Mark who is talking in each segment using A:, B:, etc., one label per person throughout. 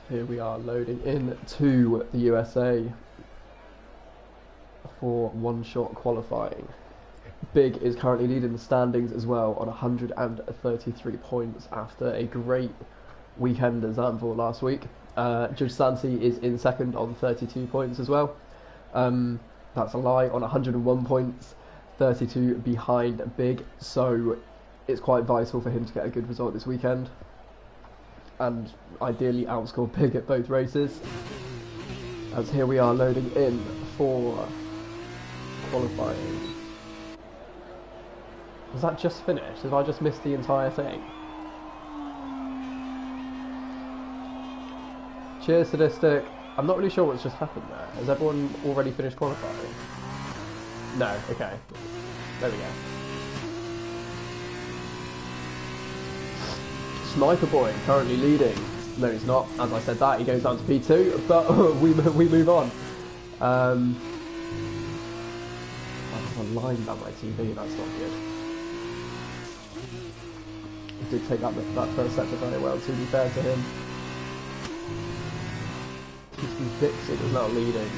A: Here we are loading into the USA for one-shot qualifying. Big is currently leading the standings as well on 133 points after a great weekend at Zandvoort last week. Judge Santi is in second on 32 points as well. That's a lie, on 101 points, 32 behind Big, so it's quite vital for him to get a good result this weekend and ideally outscore Big at both races. As here we are loading in for qualifying. Was that just finished? Have I just missed the entire thing? Cheers, Sadistic. I'm not really sure what's just happened there. Has everyone already finished qualifying? No, okay. There we go. Sniper Boy currently leading. No, he's not. As I said that, he goes down to P2, but we move on. I have a line down my TV, that's not good. He did take that first sector very well, to be fair to him. Dixon is now leading.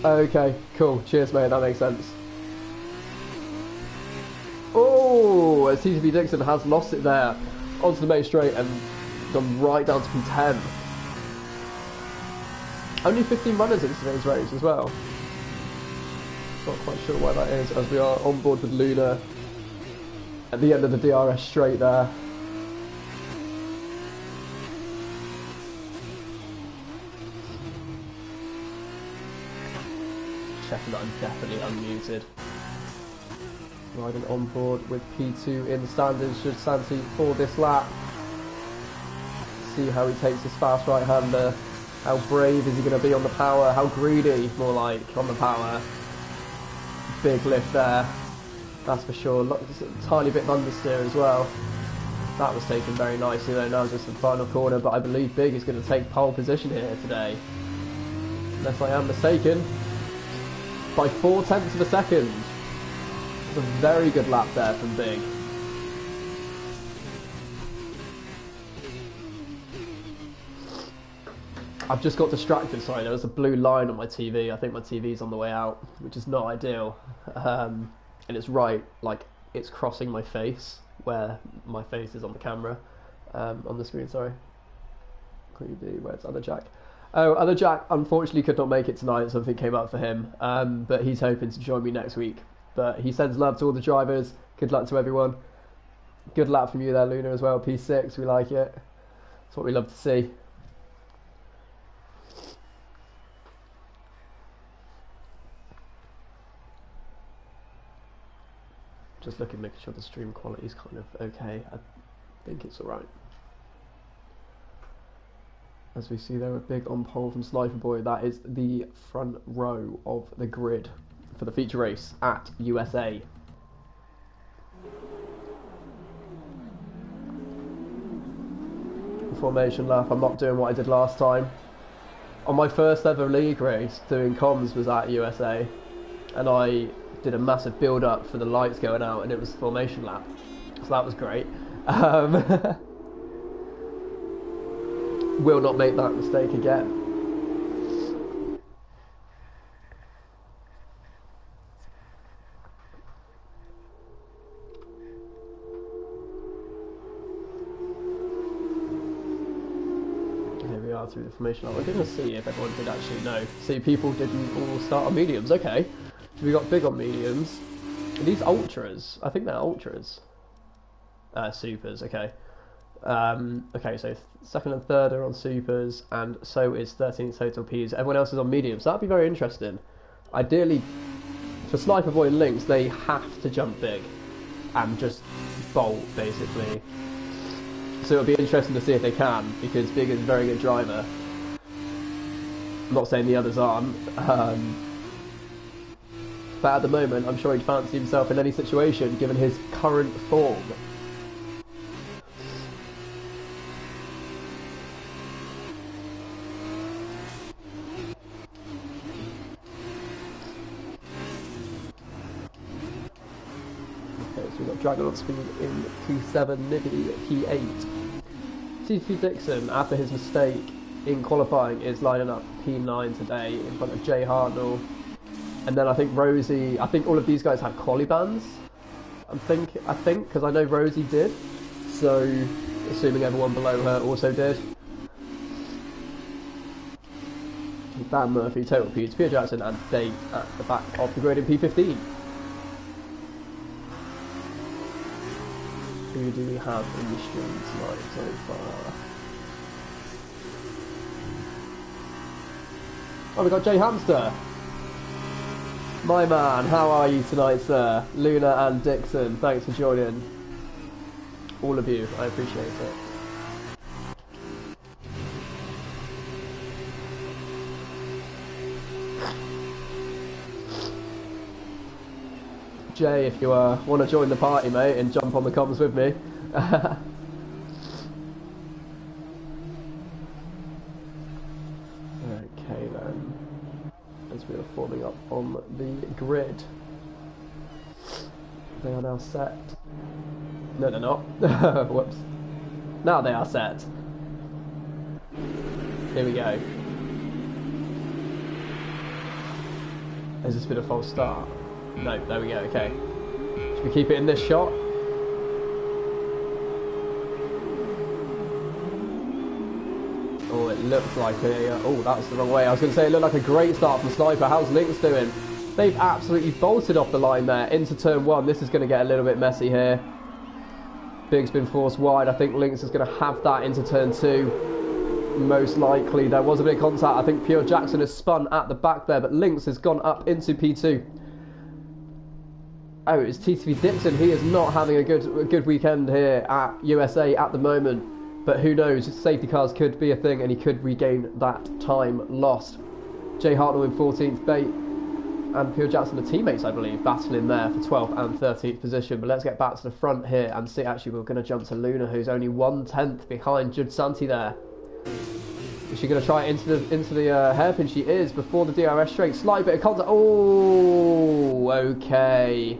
A: Okay, cool. Cheers, mate. That makes sense. Oh, TTB Dixon has lost it there onto the main straight and gone right down to P10. Only 15 runners in today's race as well. Not quite sure why that is, as we are on board with Luna at the end of the DRS straight there. Checking that I'm definitely unmuted. Riding on board with P2 in the standards, Judge Santi for this lap. See how he takes his fast right-hander. How brave is he going to be on the power? How greedy, more like, on the power? Big lift there, that's for sure. A tiny bit of understeer as well. That was taken very nicely though, now just the final corner, but I believe Big is going to take pole position here today. Unless I am mistaken. By 0.4 of a second. It's a very good lap there from Big. I've just got distracted, sorry, there was a blue line on my TV. I think my TV's on the way out, which is not ideal. And it's right, like, it's crossing my face, where my face is on the camera, on the screen, sorry. Where's Other Jack? Oh, Other Jack unfortunately could not make it tonight, something came up for him, but he's hoping to join me next week. But he sends love to all the drivers, good luck to everyone. Good lap from you there, Luna, as well, P6, we like it. That's what we love to see. Just looking, making sure the stream quality is kind of okay. I think it's alright. As we see there, a Big on pole from Sniper Boy. That is the front row of the grid for the feature race at USA. Formation lap. I'm not doing what I did last time. On my first ever league race, doing comms was at USA, and I did a massive build up for the lights going out, and it was formation lap, so that was great. Will not make that mistake again. Here we are through the formation lap. I didn't see if everyone did actually know. See, people didn't all start on mediums. Okay. So we got Big on mediums. Are these ultras? I think they're ultras. Supers, okay. Okay, so second and third are on supers, and so is 13 total Ps. Everyone else is on mediums. So that'd be very interesting. Ideally, for Sniper Boy and Lynx, they have to jump Big and just bolt, basically. So it'll be interesting to see if they can, because Big is a very good driver. I'm not saying the others aren't. But at the moment, I'm sure he'd fancy himself in any situation, given his current form. Okay, so we've got Dragon on speed in P7, Nibby P8. TTV Dixon, after his mistake in qualifying, is lining up P9 today in front of Jay Hartnell. And then I think Rosie, I think all of these guys had quali bans. I think, because I know Rosie did. So, assuming everyone below her also did. Dan Murphy, Total P, Pierre Jackson and Dave at the back of the grid in P15. Who do we have in the stream tonight so far? Oh, we got Jay Hamster. My man, how are you tonight, sir? Luna and Dixon, thanks for joining. All of you, I appreciate it. Jay, if you want to join the party, mate, and jump on the comms with me. Okay then, as we are forming up on the grid. They are now set. No, they're not. Whoops. Now they are set. Here we go. Has this been a false start? No, there we go, okay. Should we keep it in this shot? Oh, it looks like a... oh, that's the wrong way. I was going to say it looked like a great start from Sniper. How's Lynx doing? They've absolutely bolted off the line there into turn 1. This is going to get a little bit messy here. Big's been forced wide. I think Lynx is going to have that into turn 2. Most likely. There was a bit of contact. I think Pure Jackson has spun at the back there, but Lynx has gone up into P2. Oh, it's TTV Dixon. He is not having a good weekend here at USA at the moment. But who knows, safety cars could be a thing and he could regain that time lost. Jay Hartnell in 14th, Bate and Pure Jackson, the teammates, I believe, battling there for 12th and 13th position. But let's get back to the front here and see. Actually, we're going to jump to Luna, who's only 1/10 behind Judd Santi there. Is she going to try it into the hairpin? She is, before the DRS straight. Slight bit of contact. Oh, okay.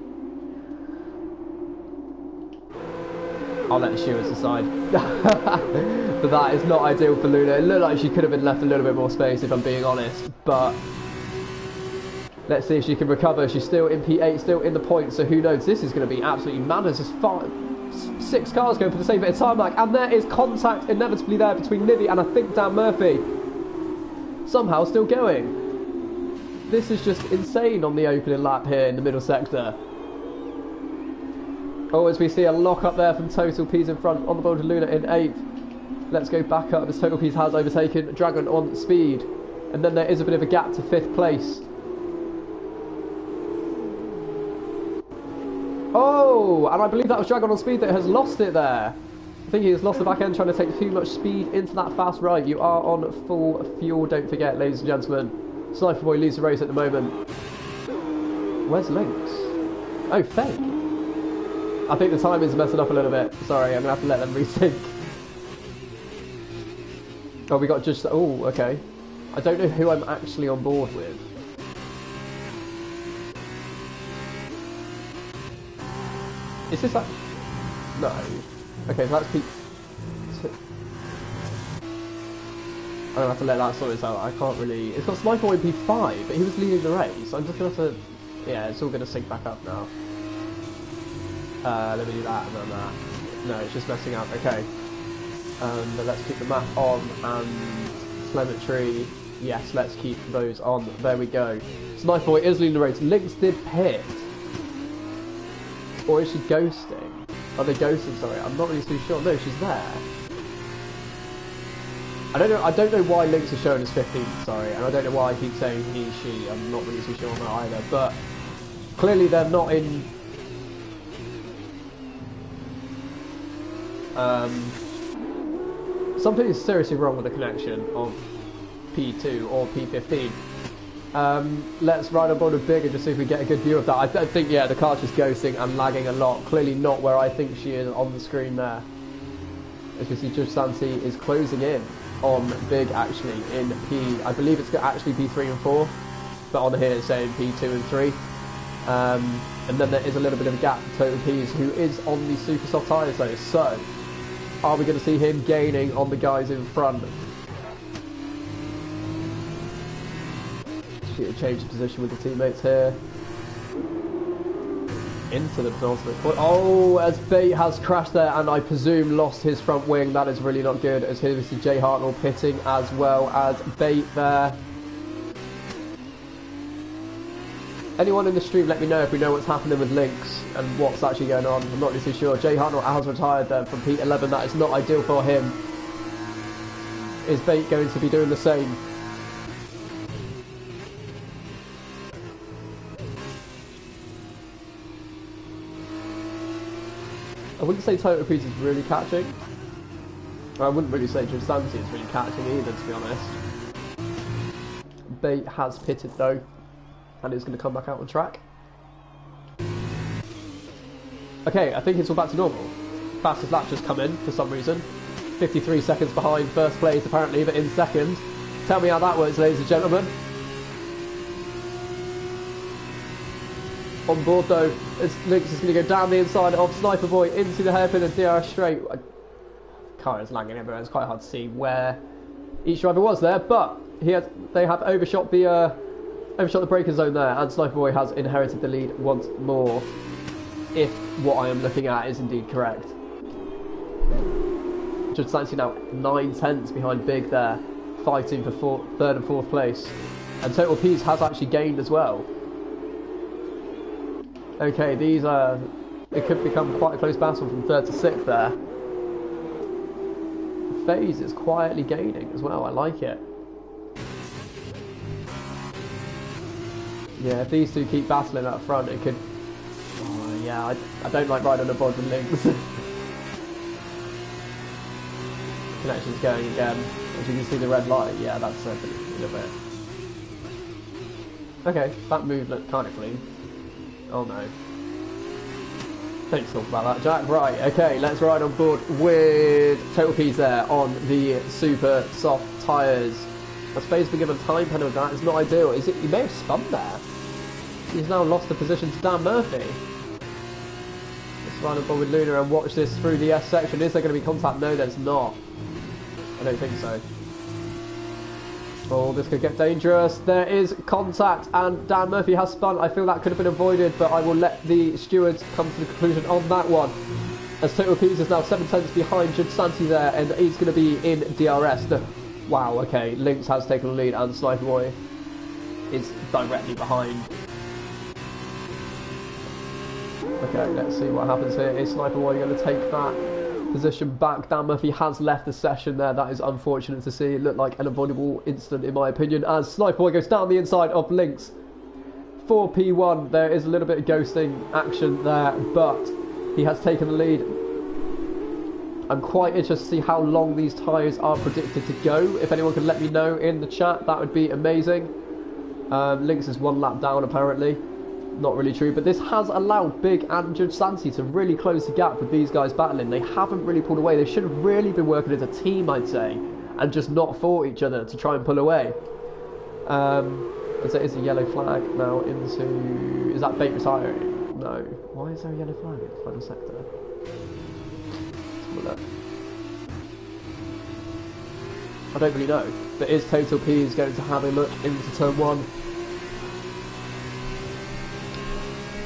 A: I'll let the stewards decide. But that is not ideal for Luna. It looked like she could have been left a little bit more space, if I'm being honest. But let's see if she can recover. She's still in P8, still in the points. So who knows? This is going to be absolutely madness. There's 6 cars going for the same bit of time, like, and there is contact inevitably there between Nibby and I think Dan Murphy. Somehow still going. This is just insane on the opening lap here in the middle sector. Oh, as we see a lock up there from Total P's in front on the board of Luna in 8th. Let's go back up as Total P's has overtaken Dragon on speed. And then there is a bit of a gap to 5th place. Oh, and I believe that was Dragon on speed that has lost it there. I think he has lost the back end trying to take too much speed into that fast right. You are on full fuel, don't forget, ladies and gentlemen. Sniper Boy leads the race at the moment. Where's Lynx? Oh, fake. I think the timing's messing up a little bit. Sorry, I'm going to have to let them resync. Oh, we got just... oh, okay. I don't know who I'm actually on board with. Is this that? No. Okay, so that's P... I'm going to have to let that sort this out. I can't really... It's got Sniper in P5, but he was leading the race. I'm just going to have to... yeah, it's all going to sync back up now. Let me do that and then that. No, it's just messing up. Okay. But let's keep the map on and telemetry. Yes, let's keep those on. There we go. Sniper Boy is leading the race. Lynx did pit. Or is she ghosting? Are they ghosting? Sorry, I'm not really too sure. No, she's there. I don't know why Lynx is showing as 15th. Sorry, and I don't know why I keep saying he, she. I'm not really too sure on that either. But clearly they're not in. Something is seriously wrong with the connection of P2 or P15. Let's ride on board with Big and just see if we get a good view of that. I think, yeah, the car's just ghosting and lagging a lot. Clearly not where I think she is on the screen there. As you see, Judge Santi is closing in on Big, actually, in P... I believe it's actually P3 and 4, but on here it's saying P2 and 3. And then there is a little bit of a gap for Total P's, who is on the super soft tyres though. So, are we going to see him gaining on the guys in front? Should change the position with the teammates here. Into the penultimate point. Oh, as Bate has crashed there and I presume lost his front wing. That is really not good, as here we see Jay Hartnell pitting as well as Bate there. Anyone in the stream, let me know if we know what's happening with Lynx and what's actually going on. I'm not really too sure. Jay Hartnell has retired there from P11. That is not ideal for him. Is Bate going to be doing the same? I wouldn't say Total Peace is really catching. I wouldn't really say Gisanti is really catching either, to be honest. Bate has pitted though, and is going to come back out on track. Okay, I think it's all back to normal. Fastest lap just come in for some reason. 53 seconds behind first place apparently, but in second. Tell me how that works, ladies and gentlemen. On board though, as Lynx is going to go down the inside of Sniper Boy into the hairpin and DRS straight. Car is lagging everywhere, it's quite hard to see where each driver was there, but they have overshot the braking zone there, and Sniper Boy has inherited the lead once more, if what I am looking at is indeed correct. Just fancy now 9 tenths behind Big there, fighting for third and fourth place, and Total Peace has actually gained as well. Okay, it could become quite a close battle from third to sixth there. FaZe is quietly gaining as well, I like it. Yeah, if these two keep battling up front, it could... Oh, yeah, I don't like riding on the board with Lynx. Connection's going again. As you can see the red light, yeah, that's a little bit. Okay, that move looked kind of clean. Oh no. Don't talk about that, Jack. Right, okay, let's ride on board with Total Peace there on the super soft tyres. As FaZe's been given a time penalty, that is not ideal. He may have spun there. He's now lost the position to Dan Murphy. Let's ride on board with Luna and watch this through the S section. Is there going to be contact? No, there's not. I don't think so. Oh, this could get dangerous. There is contact and Dan Murphy has spun. I feel that could have been avoided, but I will let the stewards come to the conclusion on that one. As Total Peace is now 7 tenths behind Gisanti there, and he's going to be in DRS. Wow, okay, Lynx has taken the lead and Sniper Boy is directly behind. Okay, let's see what happens here. Is Sniper Boy going to take that position back? Dan Murphy has left the session there. That is unfortunate to see. It looked like an avoidable incident in my opinion, as Sniper Boy goes down the inside of Lynx for P1. There is a little bit of ghosting action there, but he has taken the lead. I'm quite interested to see how long these tyres are predicted to go. If anyone can let me know in the chat, that would be amazing. Lynx is 1 lap down apparently. Not really true, but this has allowed Big and Gisanti to really close the gap with these guys battling. They haven't really pulled away. They should have really been working as a team, I'd say, and just not fought each other to try and pull away. It's a yellow flag now into... Is that Bait retiring? No. Why is there a yellow flag in the final sector? Let's have a look. I don't really know, but is Total P going to have a look into turn 1?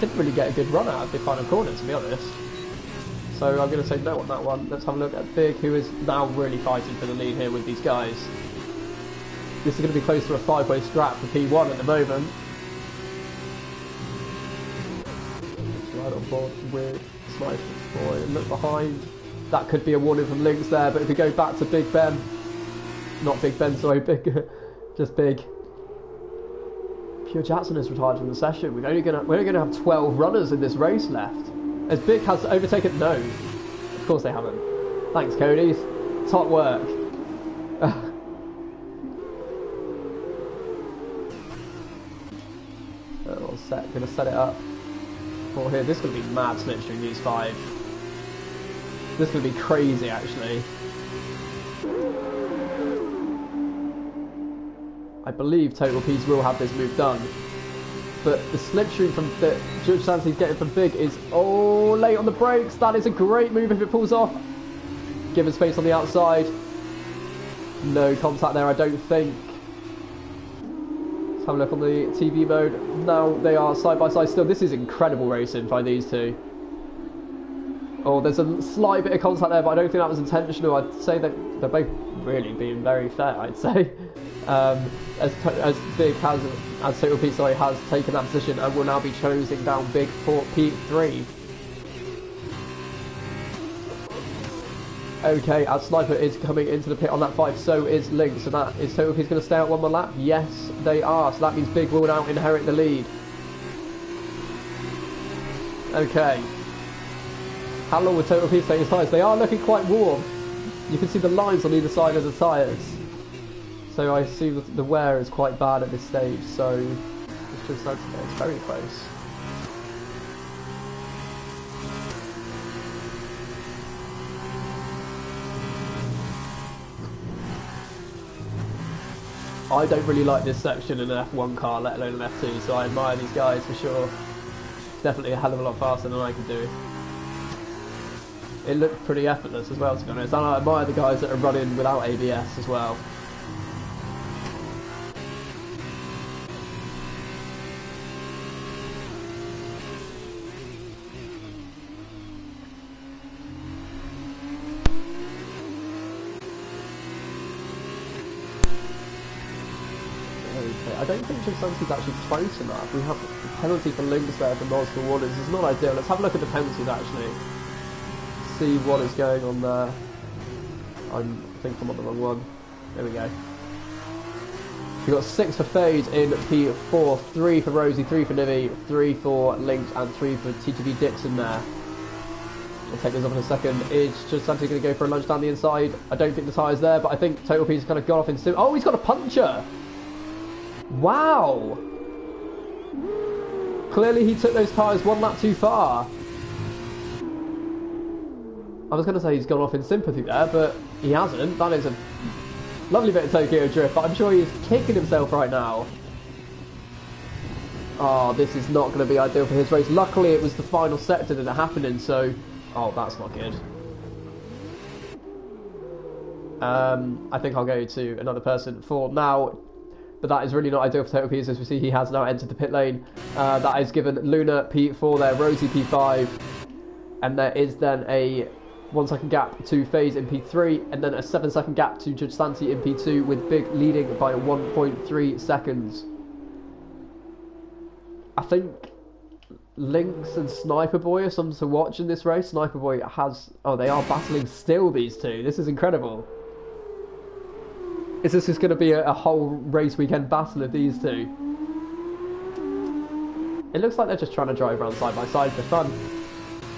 A: Didn't really get a good run out of the final corner, to be honest. So I'm going to say no on that one. Let's have a look at Big, who is now really fighting for the lead here with these guys. This is going to be close to a 5-way scrap for P1 at the moment. Right on board with Sniper Boy. Look behind. That could be a warning from Lynx there, but if we go back to Big Ben, not Big Ben, sorry, just Big. Pure Jackson has retired from the session. We're only gonna have 12 runners in this race left. As Big has overtaken, no, of course they haven't. Thanks, Cody. Top work. All set. Gonna set it up for here. This is gonna be mad slipstream these 5. This is gonna be crazy, actually. I believe Total Peace will have this move done. But the slipstream from that Judge Santi's getting from Big is late on the brakes. That is a great move if it pulls off. Give him space on the outside. No contact there, I don't think. Let's have a look on the TV mode. Now they are side by side still. This is incredible racing by these two. Oh, there's a slight bit of contact there, but I don't think that was intentional. I'd say that they're both really being very fair, I'd say. As Big has, as Total P, sorry, has taken that position and will now be closing down Big for P3. Okay, as Sniper is coming into the pit on that 5, so is Lynx. So that is Total P's going to stay out one more lap? Yes, they are. So that means Big will now inherit the lead. Okay. How long will Total P stay his tyres? They are looking quite warm. You can see the lines on either side of the tyres. So I assume that the wear is quite bad at this stage. So it's just it's very close. I don't really like this section in an F1 car, let alone an F2, so I admire these guys for sure. Definitely a hell of a lot faster than I can do. It looked pretty effortless as well, to be honest, and I admire the guys that are running without ABS as well. I don't think Jimsanti's actually close enough. We have a penalty for Lynx there for multiple warnings. It's not ideal. Let's have a look at the penalties actually. See what is going on there. I think I'm on the wrong one. There we go. We've got 6 for Fade in P4, 3 for Rosie, 3 for Nivi, 3 for Lynx, and 3 for TTV Dixon there. We'll take this off in a second. Is Jimsanti going to go for a lunge down the inside? I don't think the tyre's there, but I think Total P's kind of gone off in sim. Oh, he's got a puncture! Wow! Clearly he took those tyres one lap too far. I was going to say he's gone off in sympathy there, but he hasn't. That is a lovely bit of Tokyo Drift, but I'm sure he's kicking himself right now. Oh, this is not going to be ideal for his race. Luckily it was the final sector that it happened in, so... Oh, that's not good. I think I'll go to another person for now. But that is really not ideal for Total P, as we see he has now entered the pit lane. That is given Luna P4 there, Rosie P5, and there is then a 1 second gap to FaZe in P3, and then a 7 second gap to Judge Santi in P2, with Big leading by 1.3 seconds. I think Lynx and Sniper Boy are something to watch in this race. Sniper Boy has... Oh, they are battling still, these two. This is incredible. Is this just going to be a whole race weekend battle of these two? It looks like they're just trying to drive around side by side for fun.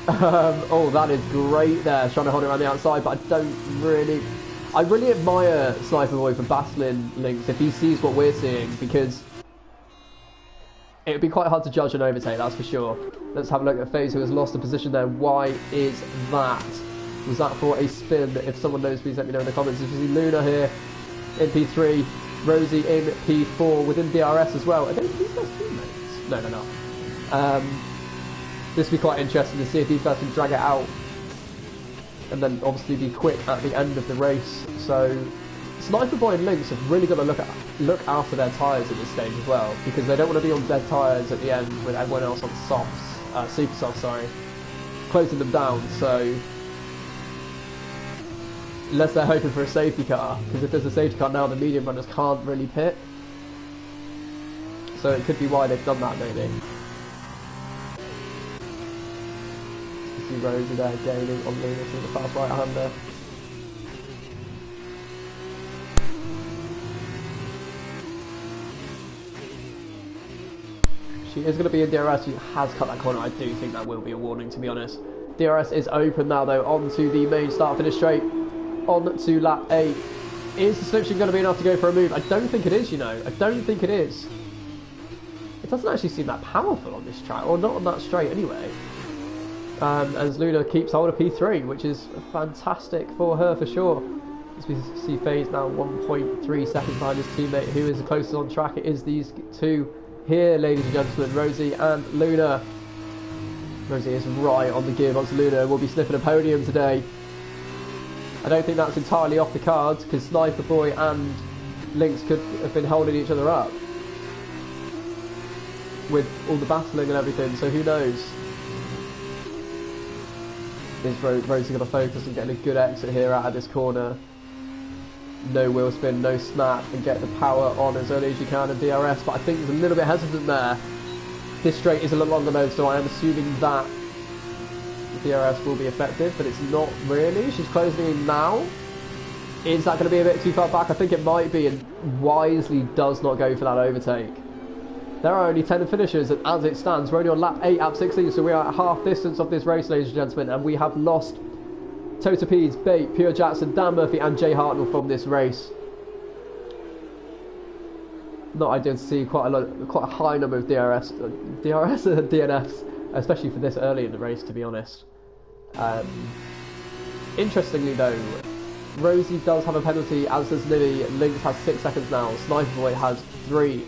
A: Oh, that is great there, trying to hold it around the outside, but I really admire Sniper Boy for battling Lynx if he sees what we're seeing, because it would be quite hard to judge an overtake, that's for sure. Let's have a look at FaZe, who has lost a position there. Why is that? Was that for a spin? If someone knows, please let me know in the comments. If you see Luna here in P3, Rosie in P4, within DRS as well. Are these best teammates? No, they're not. This will be quite interesting to see if these guys can drag it out and then obviously be quick at the end of the race. So Sniper Boy and Lynx have really got to look after their tyres at this stage as well, because they don't want to be on dead tyres at the end with everyone else on softs, super softs, sorry, closing them down. So unless they're hoping for a safety car, because if there's a safety car now, the medium runners can't really pit. So it could be why they've done that, maybe. You see Rosie there gaining on Luna through the fast right-hander. She is going to be in DRS. She has cut that corner. I do think that will be a warning, to be honest. DRS is open now, though, onto the main start-finish straight. On to lap 8. Is the slipstream going to be enough to go for a move? I don't think it is, you know. I don't think it is. It doesn't actually seem that powerful on this track, or not on that straight anyway. As Luna keeps hold of P3, which is fantastic for her for sure. As we see FaZe now 1.3 seconds behind his teammate, who is the closest on track. It is these two Here, ladies and gentlemen, Rosie and Luna. Rosie is right on the gearbox. Luna will be sniffing a podium today. I don't think that's entirely off the cards because Sniper Boy and Lynx could have been holding each other up with all the battling and everything, so who knows. Is Rosie going to focus on getting a good exit here out of this corner? No wheel spin, no snap, and get the power on as early as you can in DRS, but I think he's a little bit hesitant there. This straight is a little longer though, so I am assuming that the DRS will be effective, but it's not really. She's closing in now. Is that going to be a bit too far back? I think it might be, and wisely does not go for that overtake. There are only 10 finishers, and as it stands, we're only on lap 8, lap 16, so we are at half distance of this race, ladies and gentlemen, and we have lost Tota Pease, Bate, Pure Jackson, Dan Murphy, and Jay Hartnell from this race. Not ideal to see quite a high number of DNFs, especially for this early in the race, to be honest. Interestingly though, Rosie does have a penalty, as does Livy. Lynx has 6 seconds now, Sniper Boy has 3,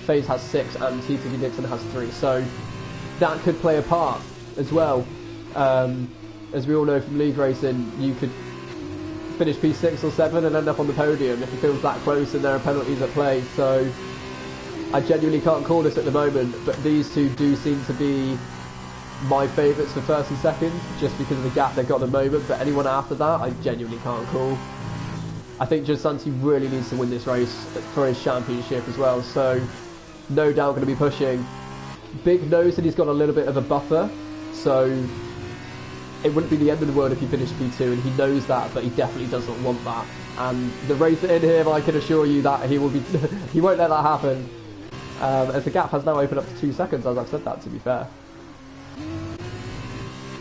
A: FaZe has 6, and TTV Dixon has 3, so that could play a part as well. As we all know from league racing, you could finish P6 or 7 and end up on the podium if it feels that close and there are penalties at play, so I genuinely can't call this at the moment, but these two do seem to be my favourites for first and second, just because of the gap they've got at the moment, but anyone after that, I genuinely can't call. I think Giansanti really needs to win this race for his championship as well, so no doubt going to be pushing. Big knows that he's got a little bit of a buffer, so it wouldn't be the end of the world if he finished P2, and he knows that, but he definitely doesn't want that. And the race in here, I can assure you that he will be, he won't let that happen. As the gap has now opened up to 2 seconds, as I've said that, to be fair.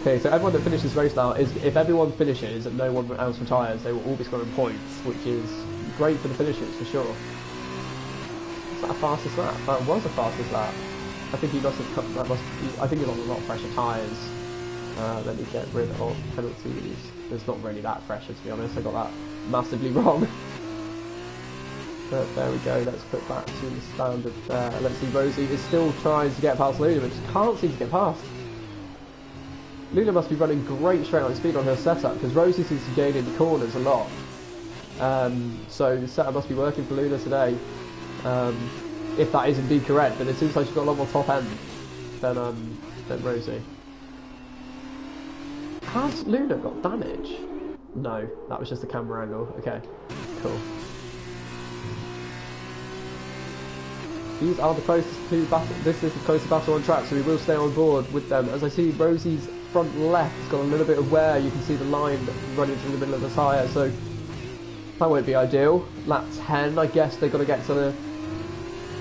A: Okay, so everyone that finishes this race now, is if everyone finishes and no one else retires, they will all be scoring points, which is great for the finishers, for sure. Is that a fastest lap? That was a fastest lap. I think he must have, I think he's on a lot of fresher tyres. Let me get rid of penalties. It's not really that fresher, to be honest. I got that massively wrong. But there we go, let's put that to the standard there. Let's see, Rosie is still trying to get past Luna, but just can't seem to get past. Luna must be running great straight line speed on her setup, because Rosie seems to gain in the corners a lot. So the setup must be working for Luna today. If that is indeed correct, but it seems like she's got a lot more top end than Rosie. Has Luna got damage? No, that was just a camera angle. Okay, cool. These are the closest to battle. This is the closest battle on track, so we will stay on board with them. As I see, Rosie's front left has got a little bit of wear. You can see the line running through the middle of the tyre, so that won't be ideal. Lap 10, I guess they've got to get to the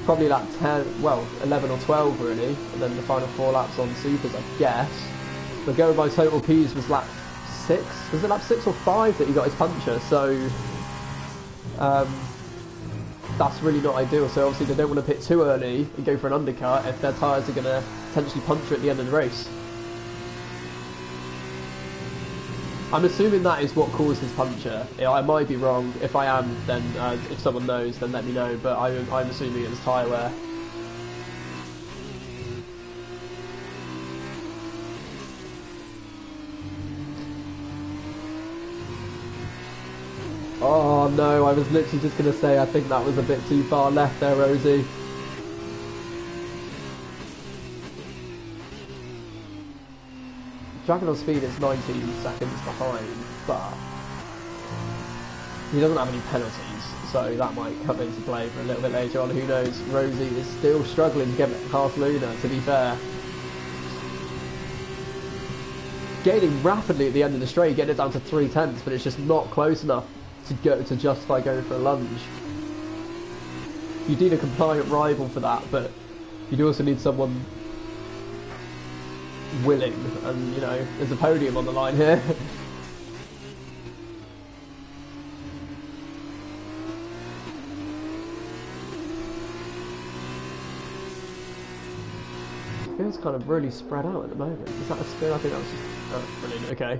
A: probably lap 10, well, 11 or 12 really, and then the final 4 laps on supers, I guess. But going by total Ps was lap 6. Was it lap 6 or 5 that he got his puncture? So that's really not ideal. So obviously they don't want to pit too early and go for an undercut if their tyres are going to potentially puncture at the end of the race. I'm assuming that is what caused his puncture. I might be wrong. If I am, then if someone knows, then let me know. But I'm assuming it was tyre wear. Oh no, I was literally just going to say I think that was a bit too far left there, Rosie. Dragon on speed is 19 seconds behind, but he doesn't have any penalties, so that might come into play for a little bit later on, who knows. Rosie is still struggling to get past Luna, to be fair. Gaining rapidly at the end of the straight, getting it down to 3/10, but it's just not close enough to justify going for a lunge. You need a compliant rival for that, but you'd also need someone willing, and you know, there's a podium on the line here. It feels kind of really spread out at the moment. Is that a spin? I think that was just... Oh, brilliant, okay.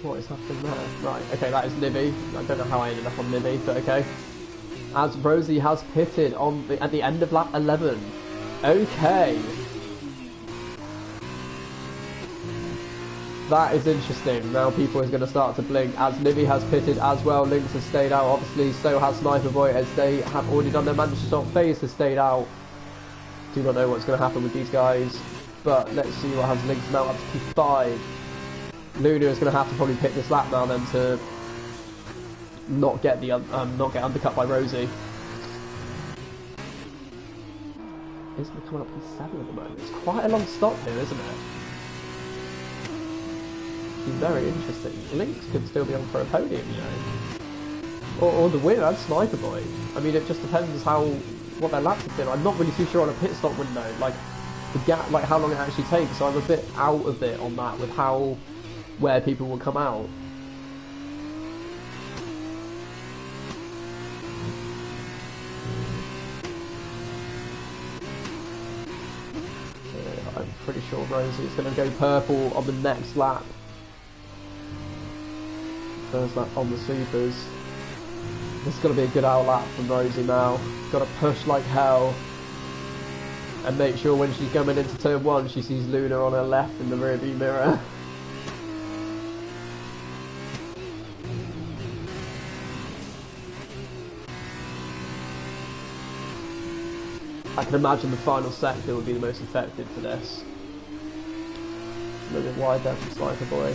A: What is happening there? Right, okay, that is Nivy. I don't know how I ended up on Nivy, but okay. as Rosie has pitted at the end of lap 11. Okay. That is interesting. Now people is going to start to blink as Livy has pitted as well. Lynx has stayed out, obviously, so has Sniper Boy, as they have already done their management stop. FaZe has stayed out. Do not know what's going to happen with these guys, but let's see what happens. Lynx now up to P5. Luna is going to have to probably pick this lap now then to not get undercut by Rosie. He's going to come up P7 at the moment. It's quite a long stop here, isn't it? It's very interesting. Lynx could still be on for a podium, you know. Or the winner, and Sniper Boy. I mean, it just depends what their laps have been. I'm not really too sure on a pit stop window, like the gap, like how long it actually takes. So I'm a bit out of it on that with where people will come out. So I'm pretty sure Rosie is going to go purple on the next lap. First lap on the supers. This is going to be a good hour lap from Rosie now. Got to push like hell. And make sure when she's coming into turn 1, she sees Luna on her left in the rearview mirror. I can imagine the final sector would be the most affected for this. A little bit wide there from Sniper Boy.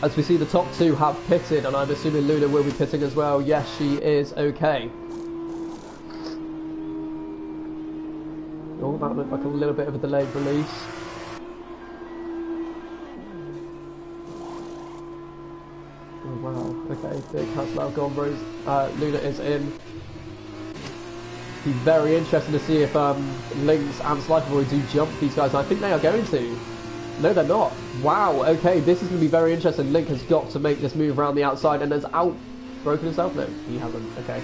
A: As we see, the top two have pitted, and I'm assuming Luna will be pitting as well. Yes, she is okay. Oh, that looked like a little bit of a delayed release. Oh, wow. Okay, big has now gone. Luna is in. Be very interesting to see if Lynx and Sniper Boy do jump these guys. I think they are going to. No, they're not. Wow, okay, this is going to be very interesting. Lynx has got to make this move around the outside and has broken himself. No, he hasn't. Okay.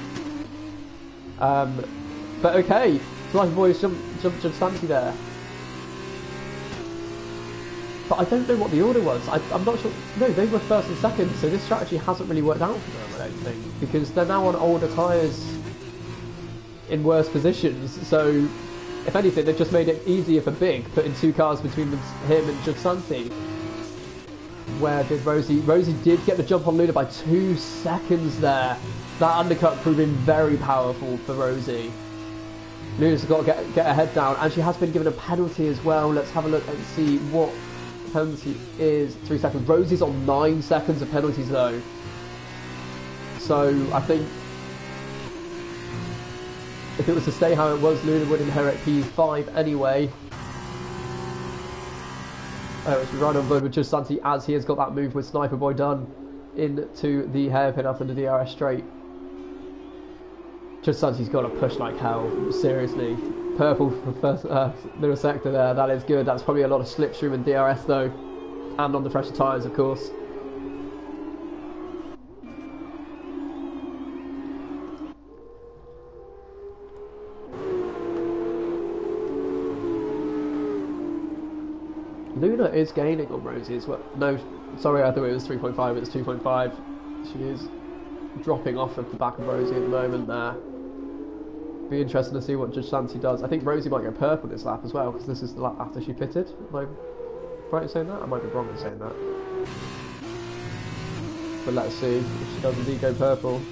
A: But okay, Sniper Boy's jumped fancy there. But I don't know what the order was. I'm not sure. No, they were first and second, so this strategy hasn't really worked out for them, I don't think. Because they're now on older tyres in worse positions, so if anything, they've just made it easier for Big, putting 2 cars between him and Judsanti. Where did Rosie? Rosie did get the jump on Luna by 2 seconds there. That undercut proving very powerful for Rosie. Luna's got to get her head down, and she has been given a penalty as well. Let's have a look and see what the penalty is. 3 seconds. Rosie's on 9 seconds of penalties though. So I think if it was to stay how it was, Luna would inherit P5 anyway. It's right on board with Judsanti as he has got that move with Sniper Boy done into the hairpin after the DRS straight. Judsanti's got to push like hell, seriously. Purple for first little sector there, that is good. That's probably a lot of slipstream and DRS though, and on the fresher tyres of course. Luna is gaining on Rosie as well. No, sorry, I thought it was 3.5, it's 2.5. She is dropping off of the back of Rosie at the moment there. Be interesting to see what Judsanti does. I think Rosie might go purple this lap as well, because this is the lap after she pitted. Am I right in saying that? I might be wrong in saying that. But let's see if she does indeed go purple.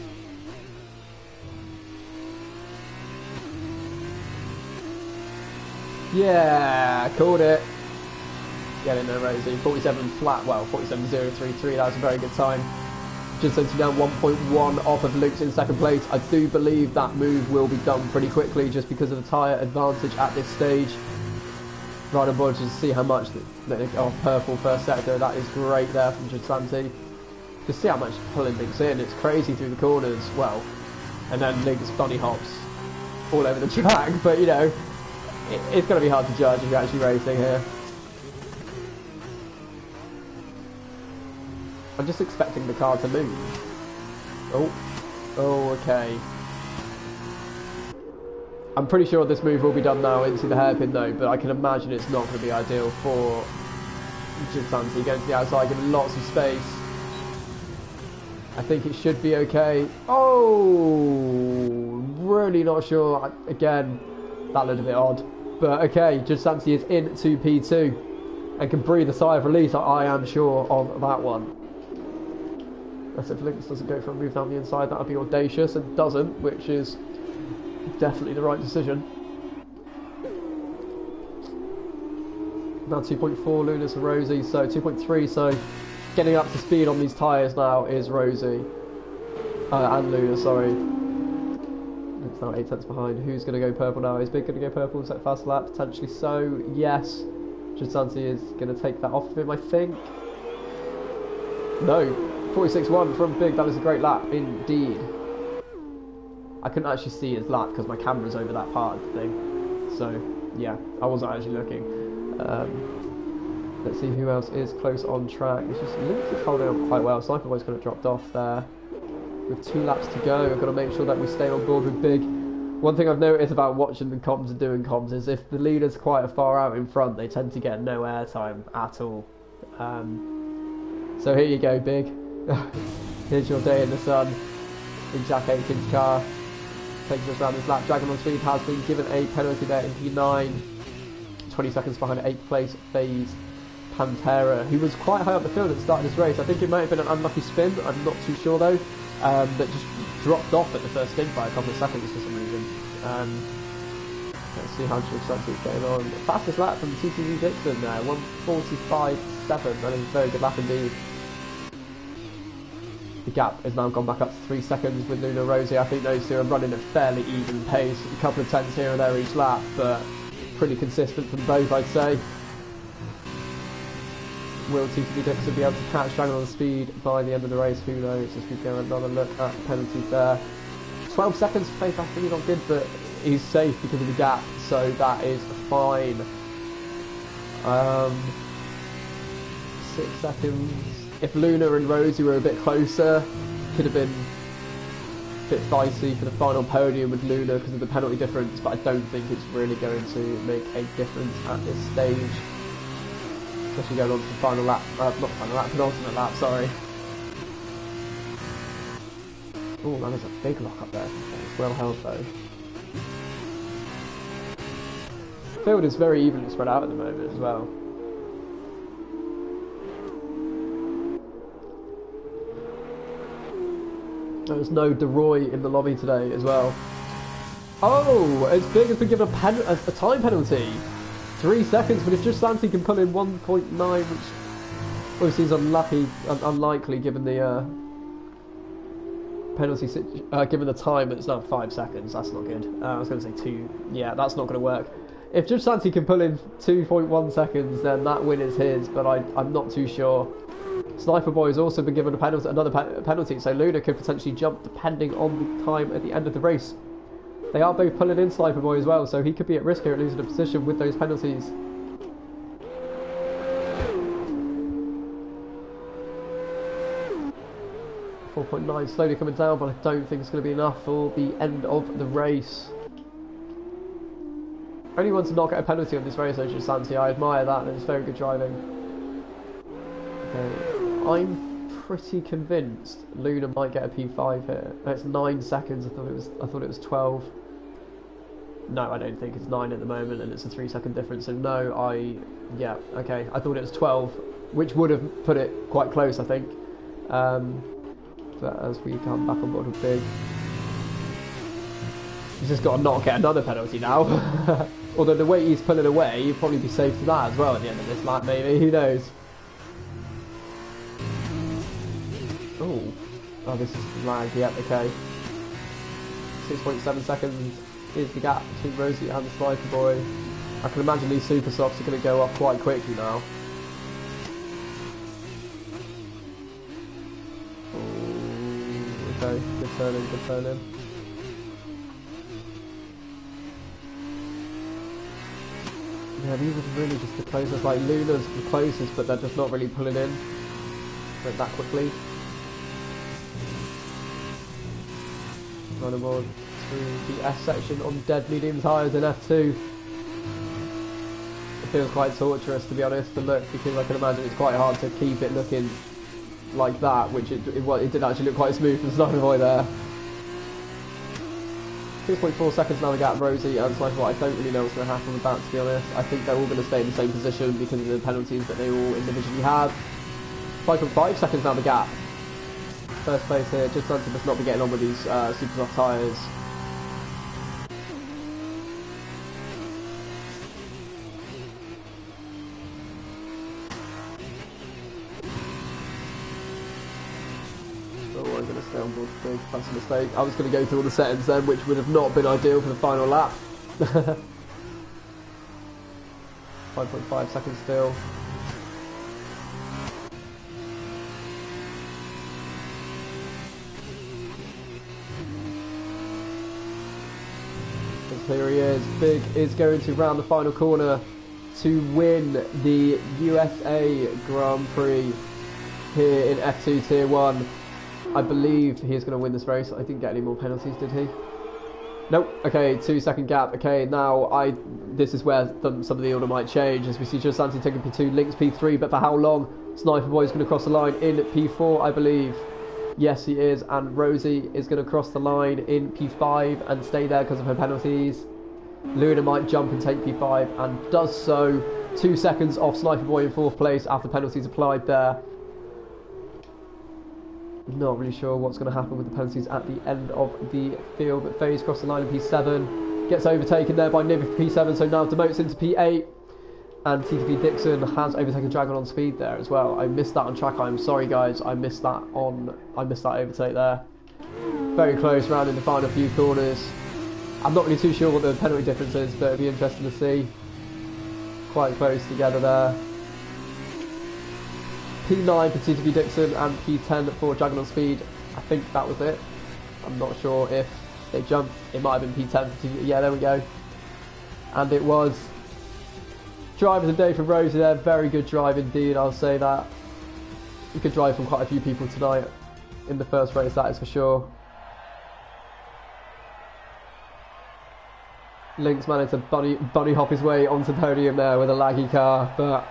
A: Yeah, called it. Get in there, Rosie. 47 flat, well, 47.033, that was a very good time. Judsanti down 1.1 off of Lynx in second place. I do believe that move will be done pretty quickly just because of the tyre advantage at this stage. Right on board to see how much purple first sector. That is great there from Judsanti. Just see how much pulling Lynx in. It's crazy through the corners. Well, and then Lynx bunny hops all over the track. But you know, it's going to be hard to judge if you're actually racing here. I'm just expecting the car to move. Oh, okay. I'm pretty sure this move will be done now into the hairpin though, but I can imagine it's not going to be ideal for Just fancy going to the outside, giving lots of space. I think it should be okay. Oh, really not sure. Again, that looked a bit odd. But okay, Just Fancy is into P2 and can breathe a sigh of relief, I am sure, on that one. That's if Lynx doesn't go for a move down the inside, that would be audacious, and doesn't, which is definitely the right decision. Now 2.4 Luna's and Rosie, so 2.3, so getting up to speed on these tyres now is Rosie. And Luna, sorry. It's now 8 tenths behind. Who's going to go purple now? Is Big going to go purple and set fast lap? Potentially so, yes. Just is going to take that off of him, I think. No. 46.1 from Big, that was a great lap indeed. I couldn't actually see his lap because my camera's over that part of the thing. So, yeah, I wasn't actually looking. Let's see who else is close on track. It's just Lynx is holding up quite well. Sniper Boy's kind of dropped off there. With 2 laps to go, I've got to make sure that we stay on board with Big. One thing I've noticed about watching the comms and doing comms is if the leader's quite far out in front, they tend to get no airtime at all. So here you go, Big. Here's your day in the sun in Jack Aitken's car. Taking us around this lap. Dragon on Speed has been given a penalty there in P9. 20 seconds behind 8th place FaZe Pantera, who was quite high up the field at the start of this race. I think it might have been an unlucky spin, I'm not too sure though, that just dropped off at the first stint by a couple of seconds for some reason. Let's see how Just Fancy is getting on. Fastest lap from TTV Dixon there, 1:45.7. That is a very good lap indeed. The gap has now gone back up to 3 seconds with Luna Rosie. I think those two are running at a fairly even pace, a couple of tenths here and there each lap, but pretty consistent from both, I'd say. Will TTV Dixon be able to catch Dragon on Speed by the end of the race? Who knows? As we go another look at penalties there. 12 seconds for Faith, that's really not good, but he's safe because of the gap, so that is fine. 6 seconds. If Luna and Rosie were a bit closer, could have been a bit dicey for the final podium with Luna because of the penalty difference, but I don't think it's really going to make a difference at this stage. Especially going on to the final lap, not final lap, penultimate lap, sorry. Oh, that is a big lock up there. It's well held though. The field is very evenly spread out at the moment as well. There's no DeRoy in the lobby today as well. Oh, as Big has been given a time penalty. 3 seconds, but if Just Fancy can pull in 1.9, which obviously is unlikely given the penalty, given the time. It's now 5 seconds. That's not good. I was going to say 2. Yeah, that's not going to work. If Just Fancy can pull in 2.1 seconds, then that win is his. But I'm not too sure. Sniper Boy has also been given a penalty, another penalty, so Luna could potentially jump depending on the time at the end of the race. They are both pulling in Sniper Boy as well, so he could be at risk here at losing a position with those penalties. .9 slowly coming down, but I don't think it's going to be enough for the end of the race. Only one to not get a penalty on this race, though, Just Fancy. I admire that, and it's very good driving. Okay, I'm pretty convinced Luna might get a P5 here. It's 9 seconds. I thought it was 12. No, I don't think it's 9 at the moment, and it's a 3 second difference. So no, yeah, okay. I thought it was 12, which would have put it quite close, I think. But as we come back on board with Big, he's just got to not get another penalty now. Although the way he's pulling away, he'd probably be safe to that as well at the end of this lap, maybe. Who knows? Oh, this is lag. Yeah, okay. 6.7 seconds is the gap between Rosie and the Sniper Boy. I can imagine these super softs are going to go up quite quickly now. Oh, okay, good turning, good turning. Yeah, these are really just the closest. Like Luna's the closest, but they're just not really pulling in that quickly. Run aboard to the S section on dead medium tyres in F2. It feels quite torturous, to be honest, to look, because I can imagine it's quite hard to keep it looking like that, which it did actually look quite smooth from Sniper Boy there. 6.4 seconds now the gap, Rosie and Sniper Boy. I don't really know what's going to happen with that, to be honest. I think they're all going to stay in the same position because of the penalties that they all individually have. 5.5 seconds now the gap. First place here, just Santi must not be getting on with these super soft tyres. Oh, I'm going to stay on board big. That's a mistake. I was going to go through all the settings then, which would have not been ideal for the final lap. 5.5 seconds still. Here he is. Big is going to round the final corner to win the USA Grand Prix here in F2 Tier 1. I believe he is going to win this race. I didn't get any more penalties, did he? Nope. Okay, 2 second gap. Okay, now this is where some of the order might change, as we see just Santi taking P2, Lynx P3, but for how long? Sniper Boy is going to cross the line in P4, I believe. Yes, he is, and Rosie is going to cross the line in P5 and stay there because of her penalties. Luna might jump and take P5 and does so. 2 seconds off Sniper Boy in 4th place after penalties applied there. Not really sure what's going to happen with the penalties at the end of the field, but FaZe crossed the line in P7. Gets overtaken there by Nibby for P7, so now demotes into P8. And TTP Dixon has overtaken Dragon on speed there as well. I missed that on track. I'm sorry, guys. I missed that overtake there. Very close round in the final few corners. I'm not really too sure what the penalty difference is, but it'll be interesting to see. Quite close together there. P9 for TTP Dixon and P10 for Dragon on speed. I think that was it. I'm not sure if they jumped. It might have been P10 for TTP. Yeah, there we go. And it was. Drive of the day for Rosie there, very good drive indeed, I'll say that. You could drive from quite a few people tonight in the first race, that is for sure. Lynx managed to bunny hop his way onto the podium there with a laggy car, but,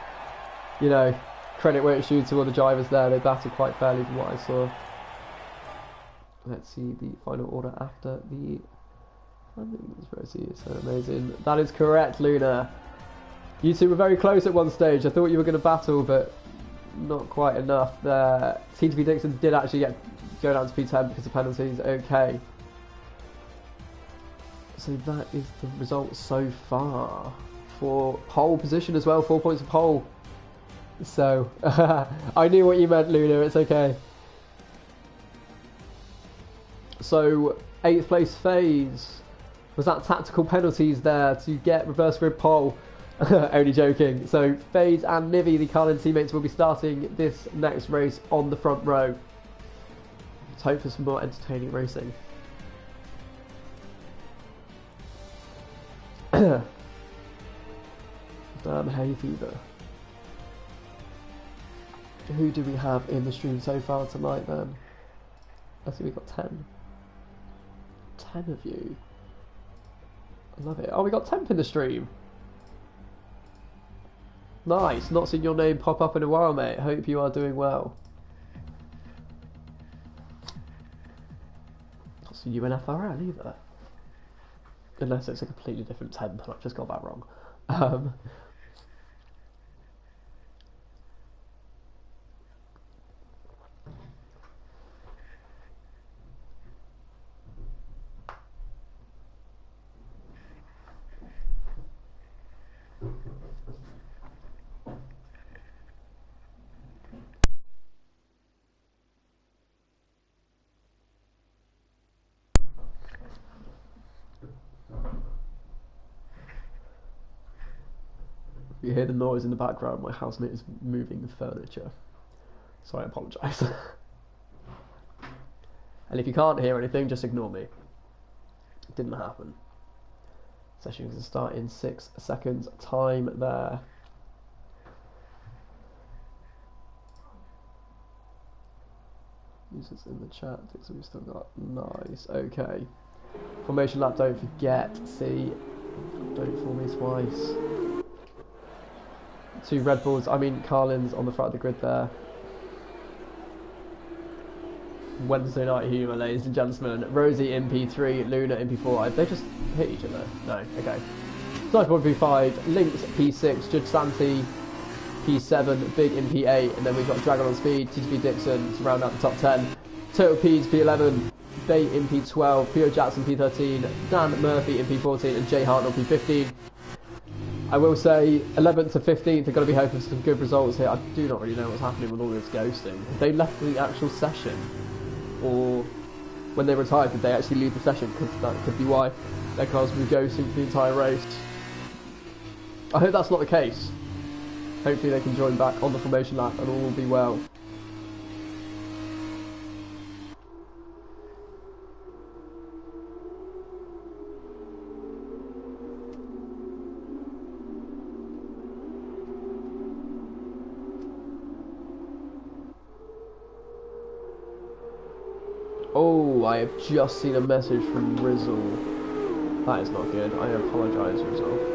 A: you know, credit where it's due to all the drivers there, they battled quite fairly from what I saw. Let's see the final order after the... I think this Rosie is so amazing. That is correct, Luna. You two were very close at one stage. I thought you were going to battle, but not quite enough there. TTP Dixon did actually go down to P10 because of penalties. Okay. So that is the result so far. For pole position as well, 4 points of pole. So, I knew what you meant, Luna, it's okay. So, 8th place FaZe. Was that tactical penalties there to get reverse grid pole? Only joking. So FaZe and Nivy, the Carlin teammates, will be starting this next race on the front row. Let's hope for some more entertaining racing. Damn hay fever. Who do we have in the stream so far tonight then? I think we've got 10. 10 of you. I love it. Oh, we got 10th in the stream. Nice, not seen your name pop up in a while, mate. Hope you are doing well. Not seen you in FRL either. Unless it's a completely different 10, but I've just got that wrong. You hear the noise in the background, my housemate is moving the furniture. So I apologise. And if you can't hear anything, just ignore me. It didn't happen. Session is going to start in 6 seconds time there. Users in the chat, so we've still got nice, okay. Formation lap, don't forget, see, don't fool me twice. two Red Bulls. I mean, Carlin's on the front of the grid there. Wednesday night humour, ladies and gentlemen. Rosie in P3, Luna in P4. They just hit each other? No, okay. Sniper P5, Lynx P6, Judge Santi P7, Big in P8, and then we've got Dragon on Speed, TTP Dixon to round out the top 10. Total P's P11, Bay in P12, Pio Jackson P13, Dan Murphy in P14, and Jay Hartnell P15. I will say 11th to 15th are going to be hoping for some good results here. I do not really know what's happening with all this ghosting. They left the actual session, or when they retired, did they actually leave the session? Because that could be why their cars will be ghosting for the entire race. I hope that's not the case. Hopefully they can join back on the formation lap and all will be well. Oh, I have just seen a message from Rizzle. That is not good. I apologise, Rizzle.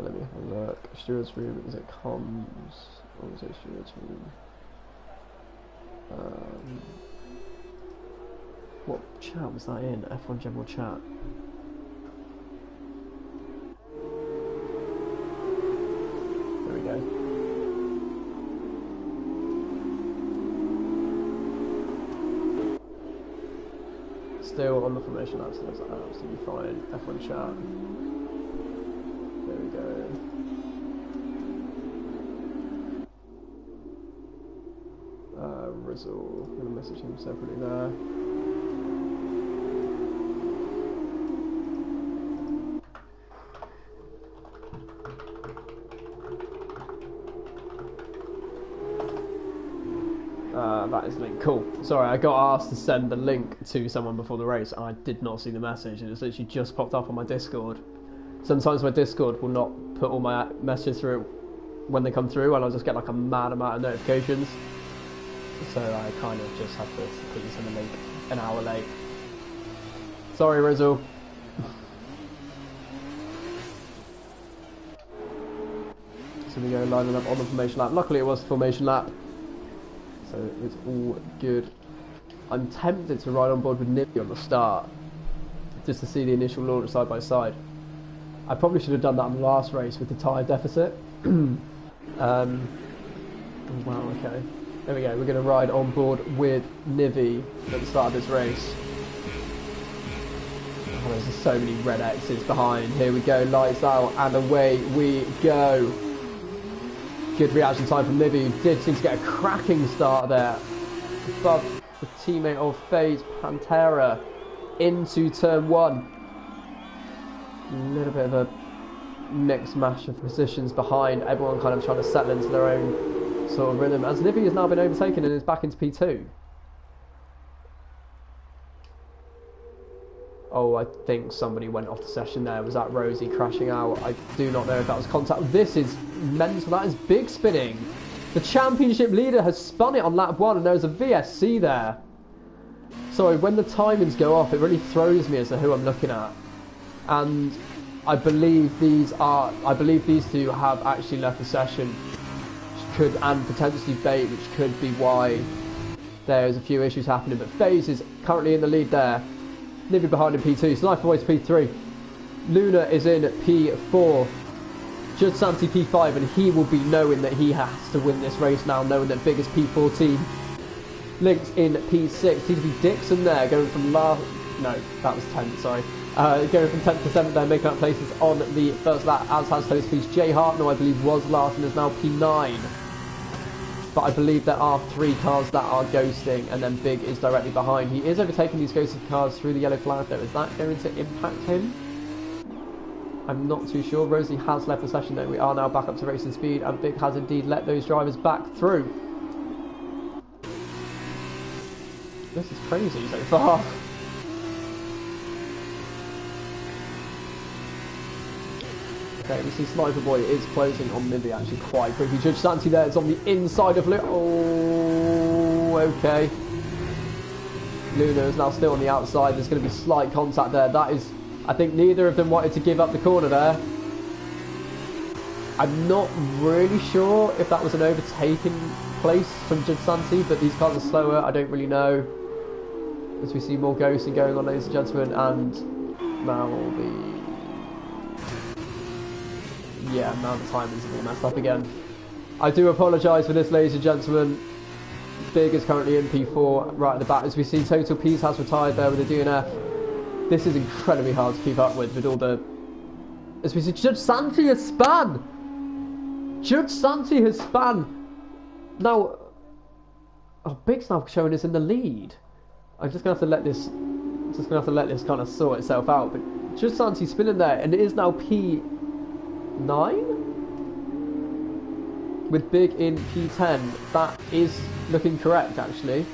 A: Let me have a look. Steward's room, is it comms? Or is it steward's room? What chat was that in? F1 general chat. There we go. Still on the formation lap, so that's absolutely fine. F1 chat. There we go. Rizzle, I'm going to message him separately there. That is link. Cool. Sorry, I got asked to send the link to someone before the race, and I did not see the message. It was literally just popped up on my Discord. Sometimes my Discord will not put all my messages through when they come through, and I'll just get like a mad amount of notifications. So I kind of just have to put you send the link an hour late. Sorry, Rizzle. So we go lining up on the formation lap. Luckily it was the formation lap, so it's all good. I'm tempted to ride on board with Nibby on the start, just to see the initial launch side by side. I probably should have done that in the last race with the tyre deficit. Oh wow, okay. There we go, we're going to ride on board with Nivy at the start of this race. Oh, there's just so many red X's behind. Here we go, lights out, and away we go. Good reaction time from Nivy, who did seem to get a cracking start there. Above the teammate of FaZe, Pantera, into turn one. A little bit of a mixed match of positions behind, everyone kind of trying to settle into their own sort of rhythm, as Nivy has now been overtaken and is back into P2. Oh, I think somebody went off the session there. Was that Rosie crashing out? I do not know if that was contact. This is mental. That is big spinning. The championship leader has spun it on lap one, and there's a VSC there. Sorry, when the timings go off, it really throws me as to who I'm looking at. And I believe these two have actually left the session, which could, and potentially bait, which could be why there's a few issues happening. But FaZe is currently in the lead there. Nivy behind in P2, Sniper Boys P3. Luna is in P4. Judge Santi P5, and he will be knowing that he has to win this race now, knowing that Big is P14. Lynx in P6. TTP Dixon there, going from last... No, that was 10th, sorry. Going from 10th to 7th there, making up places on the first lap, as has host piece. Jay Hartnell, I believe, was last and is now P9. But I believe there are 3 cars that are ghosting, and then Big is directly behind. He is overtaking these ghosted cars through the yellow flag though. Is that going to impact him? I'm not too sure. Rosie has left the session though. We are now back up to racing speed, and Big has indeed let those drivers back through. This is crazy so far. Okay, we see Sniper Boy is closing on Nivy actually quite quickly. Judge Santi there, it's on the inside of Luna. Oh, okay. Luna is now still on the outside. There's going to be slight contact there. That is, I think neither of them wanted to give up the corner there. I'm not really sure if that was an overtaking place from Judge Santi, but these cars are slower, I don't really know. As we see more ghosting going on, ladies and gentlemen, and now now the timings are all messed up again. I do apologise for this, ladies and gentlemen. Big is currently in P4 right at the back. As we see, Total Peace has retired there with the DNF. This is incredibly hard to keep up with all the... As we see, Judge Santi has spun! Judge Santi has spun! Now... Oh, Big's now showing us in the lead. I'm just going to have to let this... kind of sort itself out. But Judge Santi's spinning there, and it is now P9? With Big in P10. That is looking correct, actually.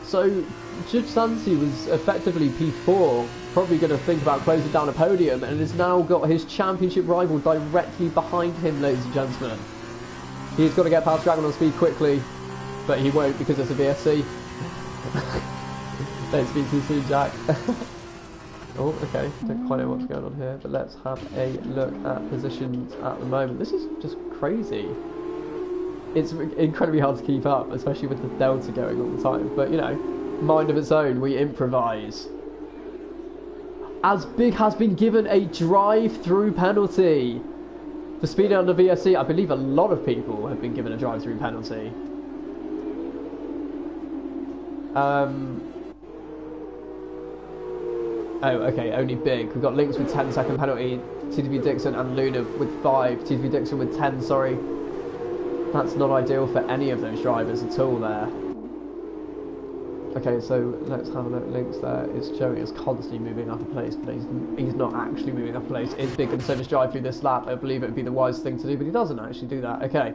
A: So, Judge Santi was effectively P4, probably going to think about closing down a podium, and has now got his championship rival directly behind him, ladies and gentlemen. He's got to get past Dragon on speed quickly, but he won't because it's a VSC. Don't speak too soon, Jack. Oh, okay, don't quite know what's going on here, but let's have a look at positions at the moment. This is just crazy. It's incredibly hard to keep up, especially with the delta going all the time, but you know, mind of its own, we improvise. As Big has been given a drive-through penalty for speeding under VSC. I believe a lot of people have been given a drive-through penalty. Oh, okay, only Big. We've got Lynx with 10-second penalty, TTV Dixon and Luna with 5, TTV Dixon with 10, sorry. That's not ideal for any of those drivers at all there. Okay, so let's have a look. Lynx there is showing us constantly moving up a place, but he's not actually moving up a place. Is Big going to service drive through this lap? I believe it would be the wise thing to do, but he doesn't actually do that. Okay.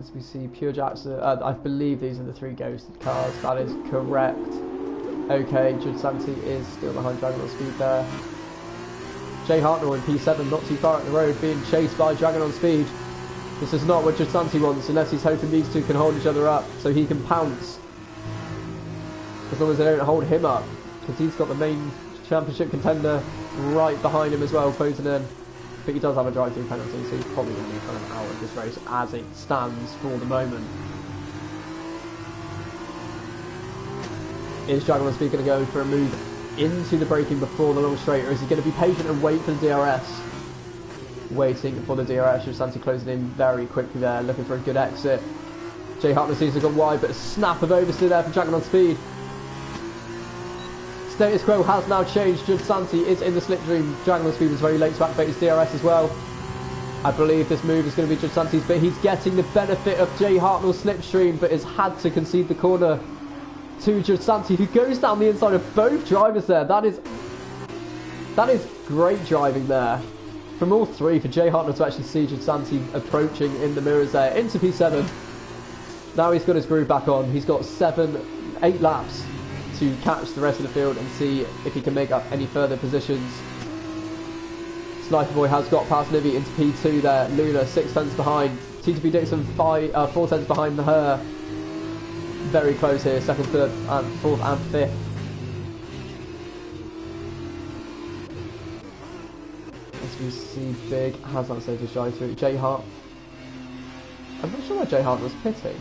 A: As we see, Pure Jackson, I believe these are the 3 ghosted cars. That is correct. Okay, Judge Santi is still behind Dragon on speed there. Jay Hartnell in P7, not too far up the road, being chased by Dragon on speed. This is not what Judge Santi wants, unless he's hoping these two can hold each other up so he can pounce. As long as they don't hold him up, because he's got the main championship contender right behind him as well, closing in. But he does have a drive-through penalty, so he's probably going to be kind of out of this race as it stands for the moment. Is Dragon on speed going to go for a move into the braking before the long straight, or is he going to be patient and wait for the DRS? Waiting for the DRS. Judge Santi closing in very quickly there, looking for a good exit. Jay Hartnell seems to have gone wide, but a snap of oversteer there from Dragon on speed. Status quo has now changed. Judge Santi is in the slipstream. Dragon on speed was very late to activate his DRS as well. I believe this move is going to be Judge Santi's, but he's getting the benefit of Jay Hartnell's slipstream, but has had to concede the corner to Judge Santi, who goes down the inside of both drivers there. That is great driving there from all 3 for Jay Hartnell to actually see Judge Santi approaching in the mirrors there into P7. Now he's got his groove back on. He's got 8 laps to catch the rest of the field and see if he can make up any further positions. Sniper Boy has got past Livy into P2 there. Luna 6 tenths behind. TTP Dixon 4 tenths behind her. Very close here, 2nd, 3rd, and 4th and 5th. As we see, Big has that safety drive through. Jay Hart. I'm not sure why Jay Hart was pitting.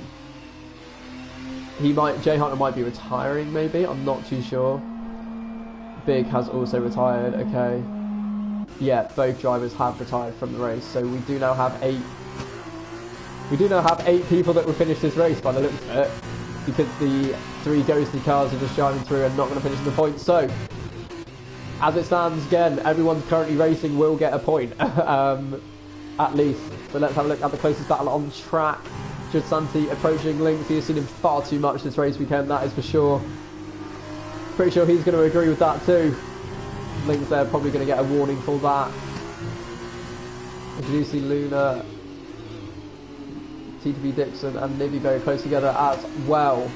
A: Jay Hartnell might be retiring, maybe. I'm not too sure. Big has also retired. Okay. Yeah, both drivers have retired from the race, so we do now have 8. We do now have 8 people that will finish this race by the looks of it, because the 3 ghosted cars are just driving through and not going to finish in the points. So, as it stands, again, everyone currently racing will get a point, at least. So let's have a look at the closest battle on track. Judge Santi approaching Lynx. He has seen him far too much this race weekend, that is for sure. Pretty sure he's going to agree with that too. Lynx there probably going to get a warning for that. As you do see Luna, TTV Dixon and Nibby very close together as well.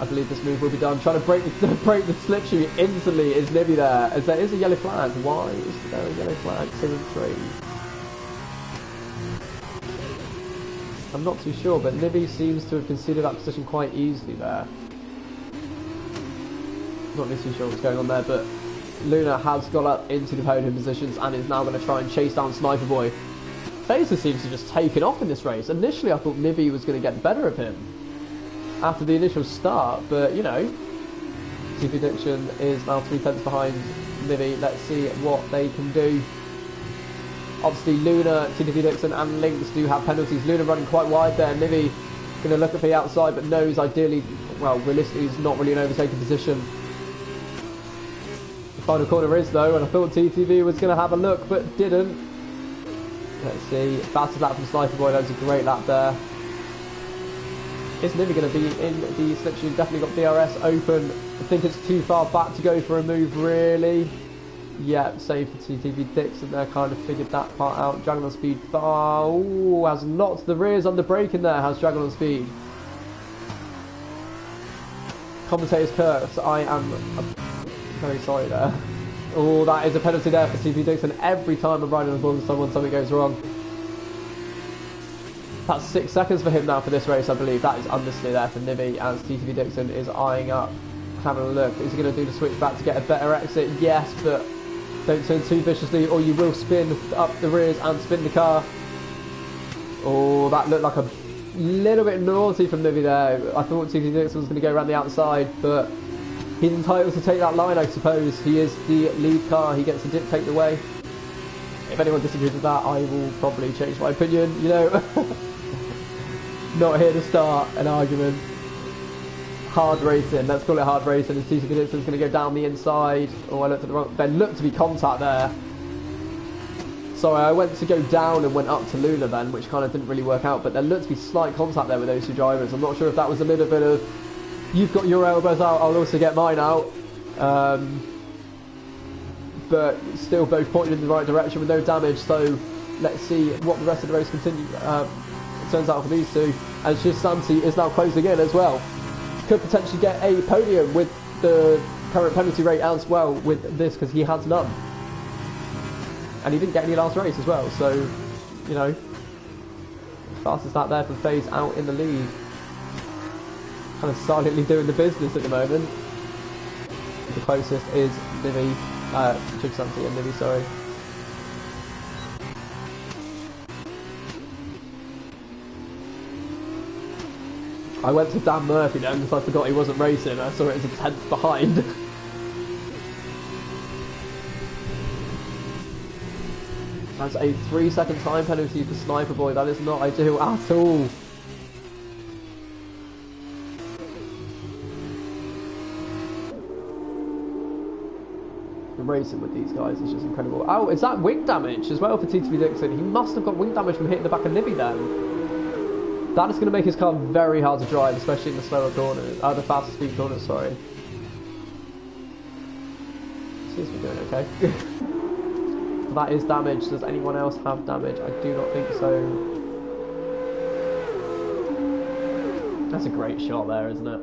A: I believe this move will be done. Trying to break the slipstream instantly is Nibby there, as there is a yellow flag. Why is there a yellow flag? 7-3. I'm not too sure, but Nibby seems to have conceded that position quite easily there. Not really too sure what's going on there, but Luna has got up into the podium positions and is now going to try and chase down Sniper Boy. Phaser seems to just taken off in this race. Initially, I thought Nibby was going to get the better of him after the initial start, but you know, TP Diction is now 3 tenths behind Nibby. Let's see what they can do. Obviously, Luna, TP Dixon, and Lynx do have penalties. Luna running quite wide there. Nibby going to look at the outside, but knows ideally, well, realistically, is not really an overtaking position. The final corner is though, and I thought TTV was going to have a look, but didn't. Let's see, fastest lap from Sniper Boy. That was a great lap there. Is Nibby going to be in the slipstream? Definitely got DRS open. I think it's too far back to go for a move, really. Yeah, save for TTV Dixon there, kind of figured that part out. Dragon on speed. Oh, has lots of the rears under braking there, has Dragon on speed. Commentator's curse. I am very sorry there. Oh, that is a penalty there for TP Dixon. Every time I'm riding on the board with someone, something goes wrong. That's 6 seconds for him now for this race, I believe. That is understeer there for Nibby as TTV Dixon is eyeing up, having a look. Is he going to do the switch back to get a better exit? Yes, but don't turn too viciously or you will spin up the rears and spin the car. Oh, that looked like a little bit naughty from Nibby there. I thought TTV Dixon was going to go around the outside, but he's entitled to take that line, I suppose. He is the lead car. He gets to dictate the way. If anyone disagrees with that, I will probably change my opinion, you know. Not here to start an argument. Hard racing, let's call it hard racing. As TTV Dixon's going to go down the inside. Oh, I looked at the wrong. There looked to be contact there. Sorry, I went to go down and went up to Luna then, which kind of didn't really work out. But there looked to be slight contact there with those two drivers. I'm not sure if that was a little bit of, you've got your elbows out, I'll also get mine out. But still both pointing in the right direction with no damage. So let's see what the rest of the race turns out for these two. And Santi is now closing in as well. Could potentially get a podium with the current penalty rate as well with this, because he has none. And he didn't get any last race as well. So, you know, fastest lap there for FaZe out in the lead. Kind of silently doing the business at the moment. The closest is Nibby, Santi and Nibby, sorry. I went to Dan Murphy then because I forgot he wasn't racing. I saw it as a 10th behind. That's a 3-second time penalty for Sniper Boy. That is not ideal at all. The racing with these guys is just incredible. Oh, is that wing damage as well for TTV Dixon? He must have got wing damage from hitting the back of Nibby then. That is going to make his car very hard to drive, especially in the slower corners, the faster speed corners, sorry. Seems to be doing okay. That is damage. Does anyone else have damage? I do not think so. That's a great shot there, isn't it?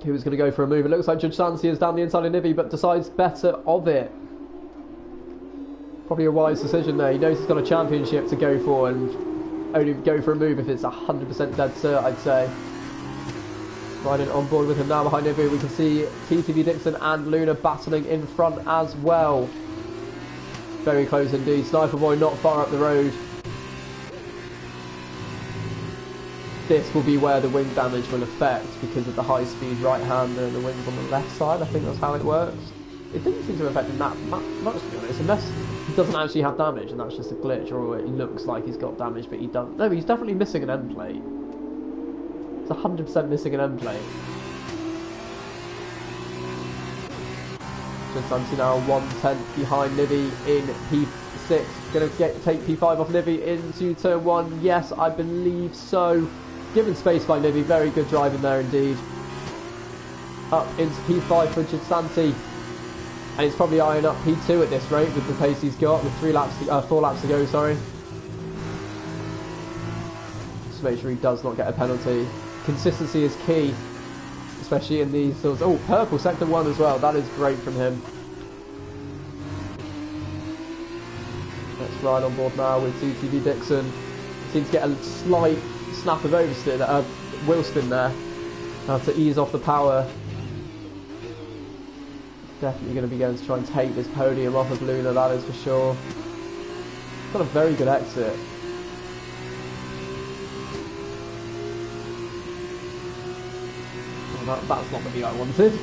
A: He was going to go for a move. It looks like Judge Sansi is down the inside of Nibby, but decides better of it. Probably a wise decision there. He knows he's got a championship to go for and only go for a move if it's 100% dead cert, I'd say. Riding on board with him now behind Nibby, we can see TTV Dixon and Luna battling in front as well. Very close indeed. Sniper Boy not far up the road. This will be where the wing damage will affect because of the high speed right hander and the wings on the left side. I think that's how it works. It doesn't seem to affect him that much, to be honest, unless he doesn't actually have damage and that's just a glitch, or it looks like he's got damage but he doesn't. No, he's definitely missing an end plate. He's 100% missing an end plate. Just Santi now 1/10 behind Nibby in P6. Going to take P5 off Nibby into turn 1. Yes, I believe so. Given space by Nibby, very good driving there indeed. Up into P5 for Santi. And he's probably eyeing up P2 at this rate with the pace he's got, with 4 laps to go, sorry. Just make sure he does not get a penalty. Consistency is key, especially in these sorts. Oh, purple sector 1 as well. That is great from him. Let's ride on board now with TTV Dixon. Seems to get a slight snap of oversteer, wheel spin there. Have to ease off the power. Definitely going to be going to try and take this podium off of Luna, that is for sure. Got a very good exit. Well, that's not the view I wanted.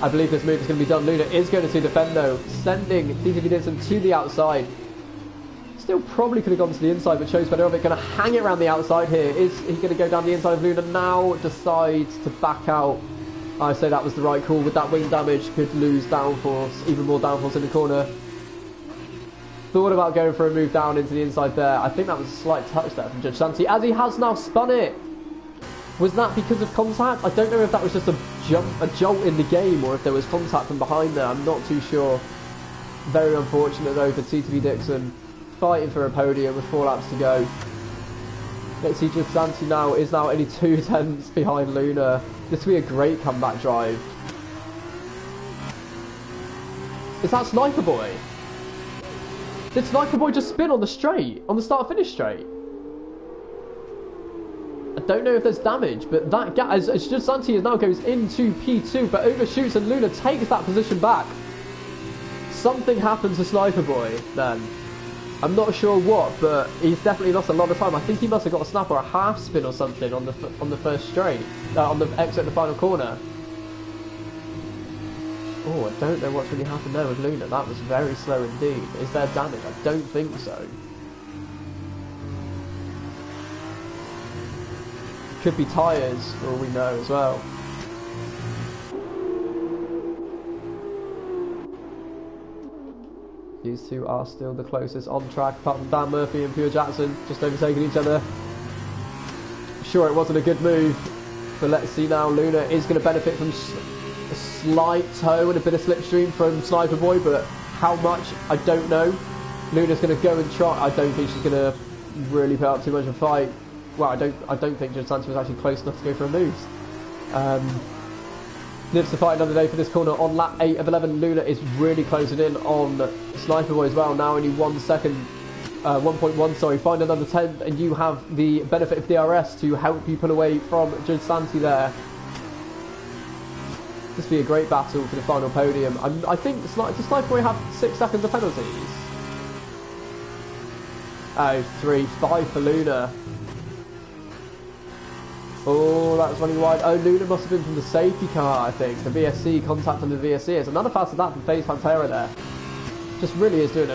A: I believe this move is going to be done. Luna is going to defend though, sending TTV Dixon to the outside. Still probably could have gone to the inside, but chose better of it. Going to hang it around the outside here. Is he going to go down the inside of Luna now? Decides to back out. I say that was the right call. With that wing damage, could lose downforce, even more downforce in the corner. Thought about going for a move down into the inside there. I think that was a slight touch there from Judge Santi, as he has now spun it. Was that because of contact? I don't know if that was just a jolt in the game, or if there was contact from behind there. I'm not too sure. Very unfortunate though for TTV Dixon, fighting for a podium with 4 laps to go. Let's see, Judge Santi now is now only 2 tenths behind Luna. This will be a great comeback drive. Is that Sniper Boy? Did Sniper Boy just spin on the straight? On the start-finish straight? I don't know if there's damage, but that gap, as Judge Santi now goes into P2, but overshoots and Luna takes that position back. Something happened to Sniper Boy then. I'm not sure what, but he's definitely lost a lot of time. I think he must have got a snap or a half spin or something on the first straight, on the exit of the final corner. Oh, I don't know what's really happened there with Luna. That was very slow indeed. Is there damage? I don't think so. Could be tyres, for all we know as well. These two are still the closest on track, apart from Dan Murphy and Pure Jackson, just overtaking each other. Sure, it wasn't a good move, but let's see now. Luna is going to benefit from a slight toe and a bit of slipstream from Sniper Boy, but how much, I don't know. Luna's going to go and try. I don't think she's going to really put up too much of a fight. Well, I don't think Judge Santi was actually close enough to go for a move. Lives to fight another day for this corner on lap 8 of 11. Luna is really closing in on Sniper Boy as well. Now only 1 second, 1.1, sorry. Find another 10th and you have the benefit of DRS to help you pull away from Judge Santi there. This will be a great battle for the final podium. I think, does Sniper Boy have 6 seconds of penalties? Oh, 3, 5 for Luna. Oh, that was running wide. Oh, Luna must have been from the safety car, I think. The VSC, contact on the VSC. It's another pass of that from FaZe Pantera there. Just really is doing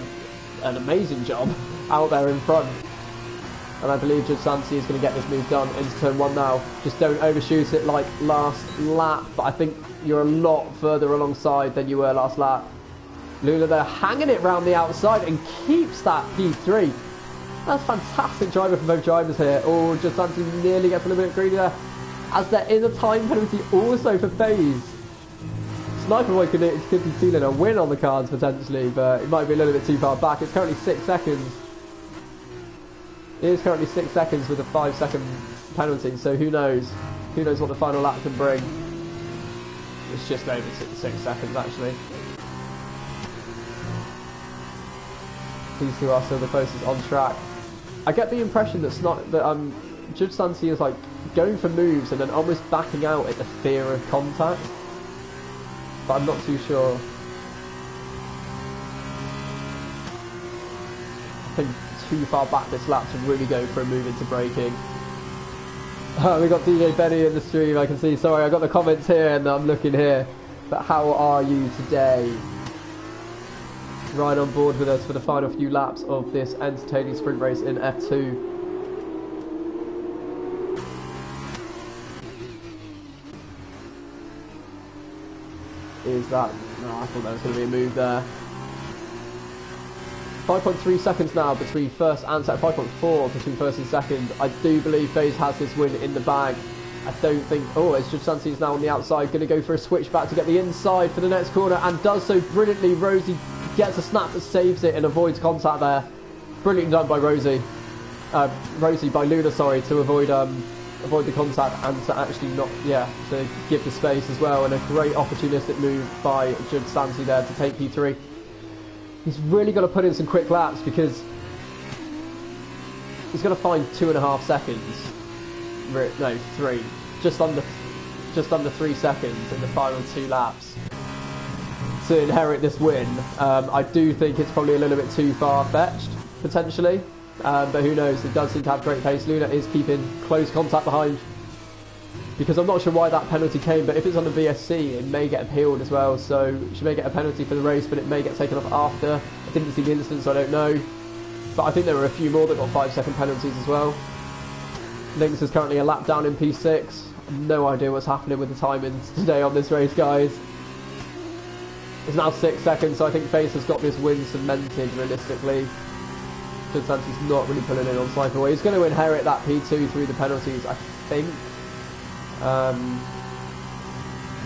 A: an amazing job out there in front. And I believe Judge Santi is going to get this move done into turn 1 now. Just don't overshoot it like last lap. But I think you're a lot further alongside than you were last lap. Luna there hanging it round the outside and keeps that P3. That's fantastic driving from both drivers here. Oh, Judge Santi nearly gets a little bit greedy there. As there is a time penalty also for FaZe. Sniper Boy could be feeling a win on the cards potentially, but it might be a little bit too far back. It's currently 6 seconds. It is currently 6 seconds with a 5-second penalty, so who knows? Who knows what the final lap can bring? It's just over 6 seconds actually. These two are still the closest on track. I get the impression that Judge Santi is like going for moves and then almost backing out at the fear of contact, but I'm not too sure. I think too far back this lap to really go for a move into braking. We got DJ Benny in the stream, I can see. Sorry, I got the comments here and I'm looking here. But how are you today? Right on board with us for the final few laps of this entertaining sprint race in F2. Is that... No, I thought there was going to be a move there. 5.3 seconds now between first and second. 5.4 between first and second. I do believe FaZe has this win in the bag. I don't think... Oh, it's Judge Santi is now on the outside. Going to go for a switchback to get the inside for the next corner and does so brilliantly. Rosie gets a snap that saves it and avoids contact there. Brilliant done by Rosie. Rosie by Luna, sorry, to avoid the contact and to actually not, to give the space as well. And a great opportunistic move by Judge Santi there to take P3. He's really got to put in some quick laps because he's going to find 2.5 seconds. No, 3. Just under just under 3 seconds in the final 2 laps to inherit this win. I do think it's probably a little bit too far-fetched, potentially. But who knows, it does seem to have great pace. Luna is keeping close contact behind, because I'm not sure why that penalty came, but if it's on the VSC, it may get appealed as well, so she may get a penalty for the race, but it may get taken off after. I didn't see the instance, so I don't know. But I think there were a few more that got 5-second penalties as well. Lynx is currently a lap down in P6. No idea what's happening with the timings today on this race, guys. It's now 6 seconds, so I think FaZe has got this win cemented realistically. Santi's not really pulling in on Sniper Boy. He's going to inherit that P2 through the penalties, I think.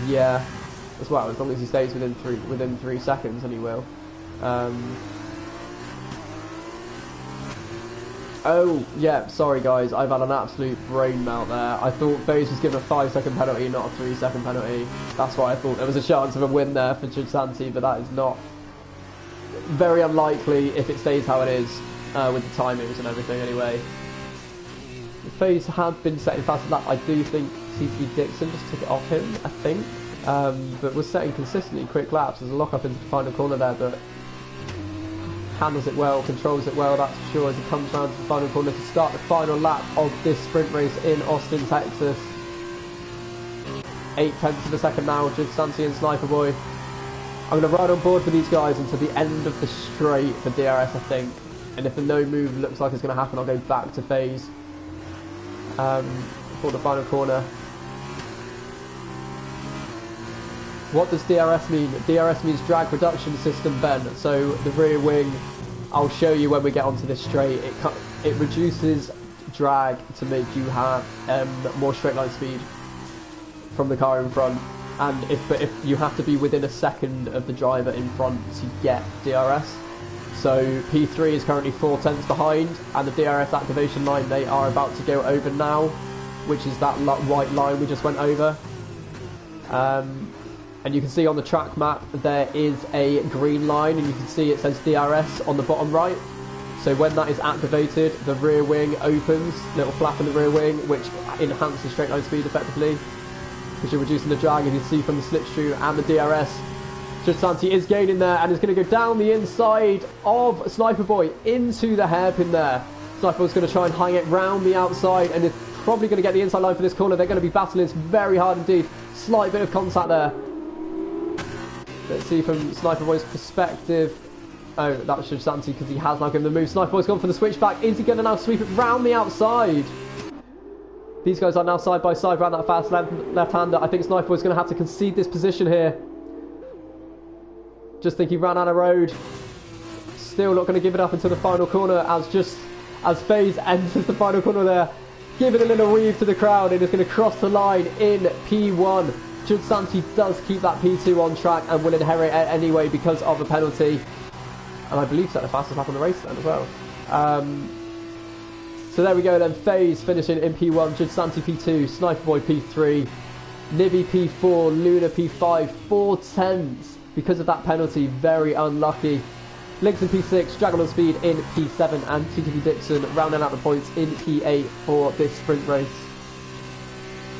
A: Yeah, as well, as long as he stays within 3 seconds, and he will. Oh, yeah, sorry guys, I've had an absolute brain melt there. I thought FaZe was given a 5-second penalty, not a 3-second penalty. That's why I thought there was a chance of a win there for Santi, but that is not. Very unlikely if it stays how it is. With the timings and everything anyway. FaZe had been setting fast lap. I do think CTV Dixon just took it off him, I think. But was setting consistently quick laps. There's a lock up into the final corner there, but handles it well, controls it well, that's for sure, as he comes round to the final corner to start the final lap of this sprint race in Austin, Texas. 8/10 of a second now, just Santi and Sniper Boy. I'm going to ride on board for these guys until the end of the straight for DRS, I think. And if the no move looks like it's going to happen, I'll go back to FaZe for the final corner. What does DRS mean? DRS means drag reduction system, Ben. So the rear wing, I'll show you when we get onto this straight. It reduces drag to make you have more straight line speed from the car in front. And if you have to be within a second of the driver in front to get DRS. So P3 is currently 4/10 behind, and the DRS activation line they are about to go over now, which is that white line we just went over. And you can see on the track map there is a green line, and you can see it says DRS on the bottom right. So when that is activated, the rear wing opens, little flap in the rear wing, which enhances straight line speed effectively, because you're reducing the drag, as you can see from the slipstream and the DRS. Santi is gaining there and is going to go down the inside of Sniper Boy into the hairpin there. Sniper Boy's going to try and hang it round the outside and is probably going to get the inside line for this corner. They're going to be battling very hard indeed. Slight bit of contact there. Let's see from Sniper Boy's perspective. Oh, that should Santi, because he has now given the move. Sniper Boy's gone for the switchback. Is he going to now sweep it round the outside? These guys are now side by side around that fast left-hander. I think Sniper Boy's going to have to concede this position here. Just think he ran out of road. Still not going to give it up until the final corner, as FaZe enters the final corner there. Giving a little weave to the crowd and is going to cross the line in P1. Should Santi does keep that P2 on track and will inherit it anyway because of a penalty. And I believe set the fastest lap on the race then as well. So there we go then. FaZe finishing in P1. Judd Santi P2. Sniper Boy P3. Nibby P4. Luna P5. 4/10 because of that penalty. Very unlucky. Lynx in P6. Dragon on Speed in P7. And TTV Dixon rounding out the points in P8 for this sprint race.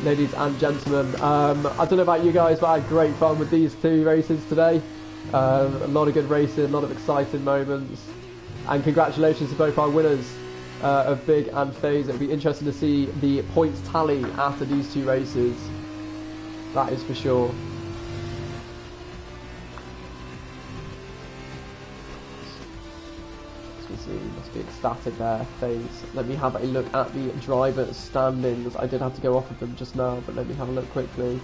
A: Ladies and gentlemen, I don't know about you guys, but I had great fun with these two races today. A lot of good racing, a lot of exciting moments, and congratulations to both our winners of Big and FaZe. It'll be interesting to see the points tally after these two races, that is for sure. Must be ecstatic there, FaZe. Let me have a look at the driver standings. I did have to go off of them just now, but let me have a look quickly.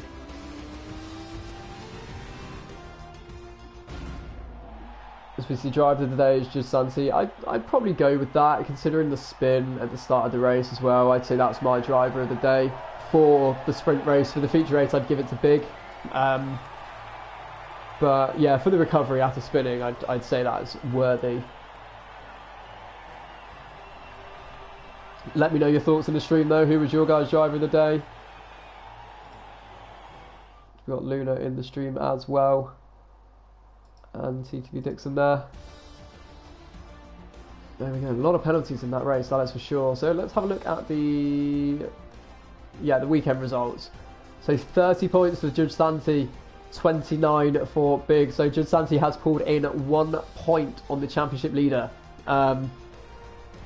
A: The driver of the day is just Santi. I'd probably go with that, considering the spin at the start of the race as well. I'd say that's my driver of the day for the sprint race. For the feature race, I'd give it to Big. But yeah, for the recovery after spinning, I'd say that's worthy. Let me know your thoughts in the stream though. Who was your guys' driver of the day? We've got Luna in the stream as well. And TTV Dixon there. There we go. A lot of penalties in that race, that is for sure. So let's have a look at the weekend results. So 30 points for Judge Santi, 29 for Big. So Judge Santi has pulled in 1 point on the championship leader.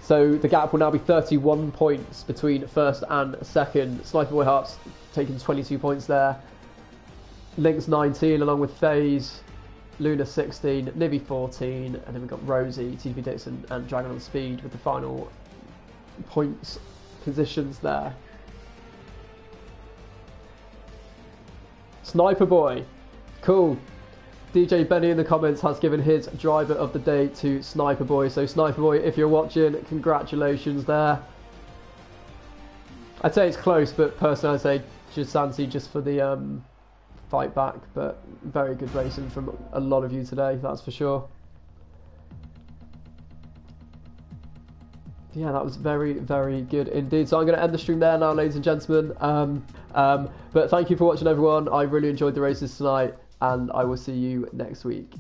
A: So the gap will now be 31 points between first and second. Sniper Boy Harps taking 22 points there. Lynx 19 along with FaZe. Luna 16, Nibby 14, and then we've got Rosie, TP Dixon, and Dragon on Speed with the final points positions there. Sniper Boy, cool. DJ Benny in the comments has given his driver of the day to Sniper Boy. So Sniper Boy, if you're watching, congratulations there. I'd say it's close, but personally I'd say just Santi just for the fight back, but very good racing from a lot of you today, that's for sure. Yeah, that was very, very good indeed. So I'm going to end the stream there now, ladies and gentlemen. But thank you for watching, everyone. I really enjoyed the races tonight, and I will see you next week.